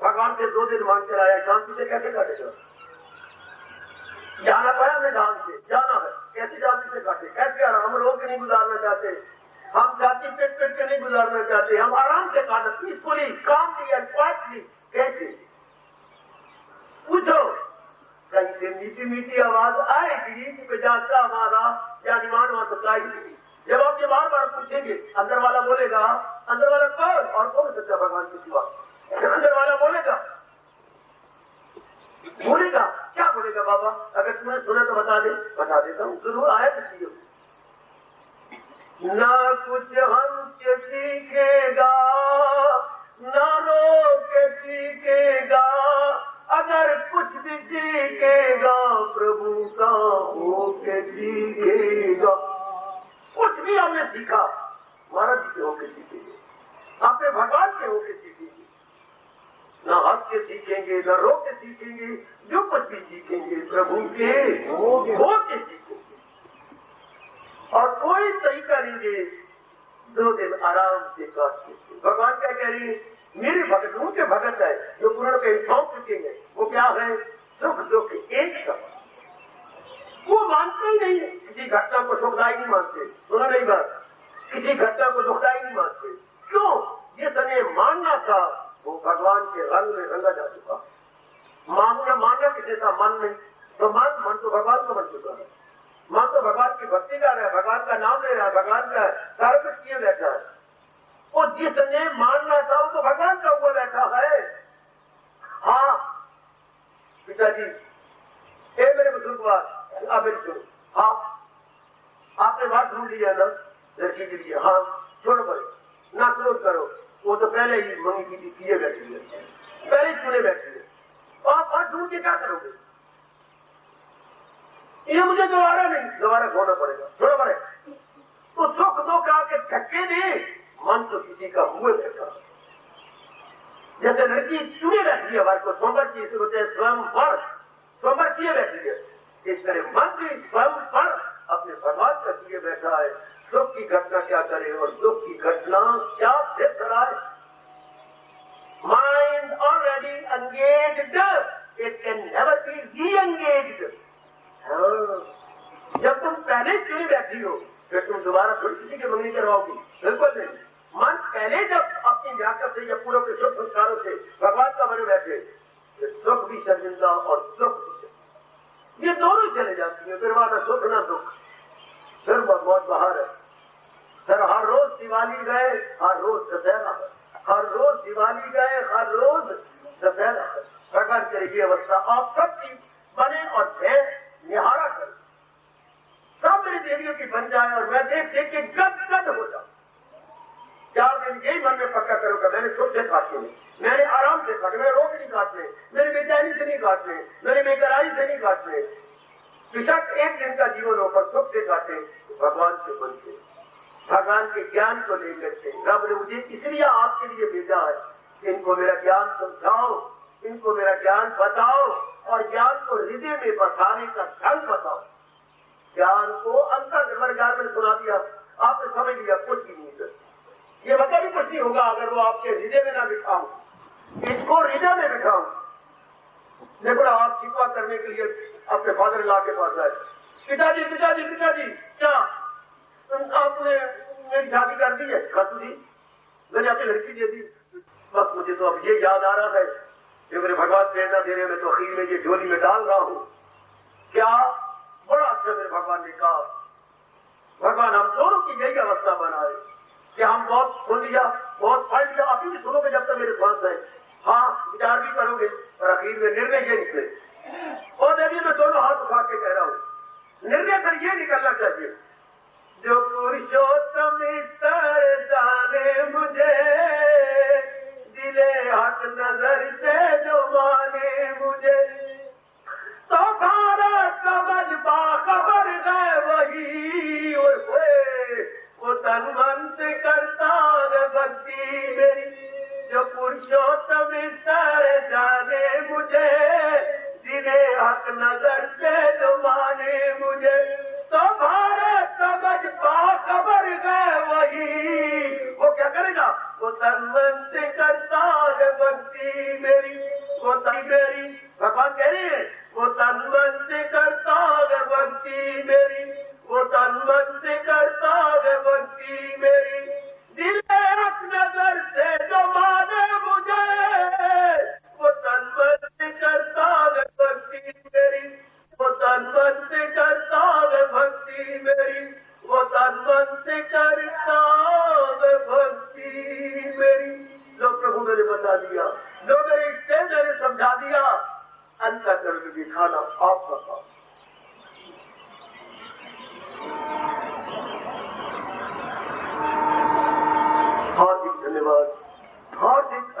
भगवान से 2 दिन मांग कर आया, शांति से कैसे काटेगा? जाना तो है हमने जान से, जाना है, कैसे शांति से काटे, कैसे आराम? हम लोग नहीं गुजारना चाहते, हम छाती पेट पेट के नहीं गुजारना चाहते, हम आराम से काटे, पीसफुली, कामली एंड क्वाइटली। कैसे? पूछो, कहीं से मीठी मीठी आवाज आएगी कि जाता हमारा जानिमान वहां सच्चाई। जब आप ये बार बार पूछेंगे, अंदर वाला बोलेगा, अंदर वाला कौन और कौन सच्चा भगवान के सिवा? अंदर वाला बोलेगा क्या बोलेगा? बाबा अगर तुमने सुना तो बता देता हूँ, जरूर आया किसी ना कुछ हमसे सीखेगा, ना रो के सीखेगा, अगर कुछ भी सीखेगा प्रभु का हो के सीखेगा। कुछ भी हमने सीखा महाराज जी के होके सीखेंगे, अपने भगवान के होके सीखेंगे, न हंस के सीखेंगे, न रो के सीखेंगे, जो कुछ भी सीखेंगे प्रभु के हो के सीखेंगे। और कोई तरीका नहीं दे 2 दिन आराम से काट के। भगवान क्या कह रही है? मेरे भगत उनके भगत है जो पूर्ण पे सौंप चुके हैं। वो क्या है? सुख दुख एक सब। वो मानते ही नहीं, किसी घटना को सुखदायी नहीं मानते। सुनो नहीं बात, किसी घटना को दुखदायी नहीं मानते। क्यों? ये समय मानना था वो भगवान के रंग में रंगा जा चुका। मानना किसी का मन नहीं, तो मन तो भगवान का बन चुका है। मन तो भगवान की भक्ति कर रहा है, भगवान का नाम ले रहा है, भगवान का सारा कुछ किए बैठा है। वो जिसने मानना था वो तो भगवान का हुआ बैठा है। हाँ पिताजी, ए मेरे बुजुर्गवार, आप मेरी सुनो। हाँ आपने बात ढूंढ लिया ना लड़की के लिए? हाँ छोड़ो भाई, ना क्रोध करो, वो तो पहले ही मंगी की किए बैठी है, पहले ही चुने बैठी है। आप बात ढूंढ के क्या करोगे? ये मुझे दोबारा खोना पड़ेगा, छोड़ो पड़े। तो सुख दुख आके धक्के दे, मन तो किसी का हुए बैठा। जैसे लड़की चुने बैठी है, हमारे को स्वयंवर की होते हैं, स्वयंवर स्वयंवर किए बैठी है, इस तरह मन भी स्वयंवर अपने भगवान का किए बैठा है। सुख की घटना क्या करे और दुख की घटना क्या सिद्ध कराए? Mind already engaged, it can never be re-engaged. जब तुम पहले चुनी बैठी हो फिर तुम दोबारा थोड़ी किसी की मंगनी करवाओगी? बिल्कुल नहीं। मन पहले जब अपनी व्याख्या से या पूर्व के शुभ संस्कारों से भगवान का बने बैठे, फिर सुख भी शर्मिंदा और दुख भी, ये दोनों चले जाती है। फिर वहां सुख ना दुख, फिर बहुत बाहर है। फिर हर रोज दिवाली गए, हर रोज दशहरा है, हर रोज दिवाली गए, हर रोज दशहरा है। भगवान करेगी अवस्था आप सब चीज बने और मैं निहारा कर सब मेरी देवियों की बन जाए और मैं देख देख के गद हो जाऊं। 4 दिन यही मन में पक्का करूंगा, मैंने सुख से काटने, मैंने आराम से काटने, मेरे रोग नहीं काटने, मेरी बेचैनी से नहीं काटने, मेरी बेकरारी से नहीं काटने। बेशक 1 दिन का जीवन हो पर सुख से काटे, भगवान से बन के, भगवान के ज्ञान को लेकर के। रब ने मुझे इसलिए आपके लिए भेजा है कि इनको मेरा ज्ञान समझाओ, इनको मेरा ज्ञान बताओ और ज्ञान को हृदय में बसाने का ढंग बताओ। ज्ञान को अंतर ज्ञान में सुना दिया, आपने समझ लिया, कुछ भी नहीं कर। ये मतलब भी कुछ नहीं होगा अगर वो आपके हृदय में ना बिठाऊं, इसको हृदय में बिठाऊं। देखो आप शिकवा करने के लिए अपने फादर ला के पास आए, पिताजी पिताजी पिताजी क्या आपने मेरी शादी कर दी है? खातू जी मैंने अपनी लड़की दे दी। बस मुझे तो अब ये याद आ रहा है कि मेरे भगवान प्रेरणा दे रहे, मैं तो अखीर में ये झोली में डाल रहा हूँ। क्या बड़ा अच्छा मेरे भगवान ने कहा। भगवान हम दोनों की यही अवस्था बनाए कि हम बहुत सुन लिया, बहुत पढ़ लिया, अभी भी सुनोगे जब तक मेरे पास है। हाँ विचार भी करोगे और अखीर में निर्णय ये निकले। और अभी मैं दोनों हाथ उठा के कह रहा हूँ, निर्णय फिर ये निकलना चाहिए, जो पुरुषोत्तम इतर जाने मुझे, दिले हट नजर से जो माने मुझे, तो भारत जाने मुझे, जिन्हें हक नजर से जो माने मुझे, तुम्हारे समझ बाखबर गए वही। वो क्या करेगा? वो तन मन से करता है भक्ति मेरी, वो तन मेरी, भगवान कह रहे हैं वो तन मन से करता है भक्ति मेरी, वो तन मन से करता है भक्ति मेरी, दिले हक नजर से जो माने मुझे, वो तन मन से करता है भक्ति मेरी, वो तन मन से करता है भक्ति मेरी, वो तन मन से करता है भक्ति मेरी। लो प्रभु मैंने बता दिया, लो मेरे इष्टे मैंने समझा दिया, अंतःकरण में दिखाना आप बताओ। हार्दिक धन्यवाद, हार्दिक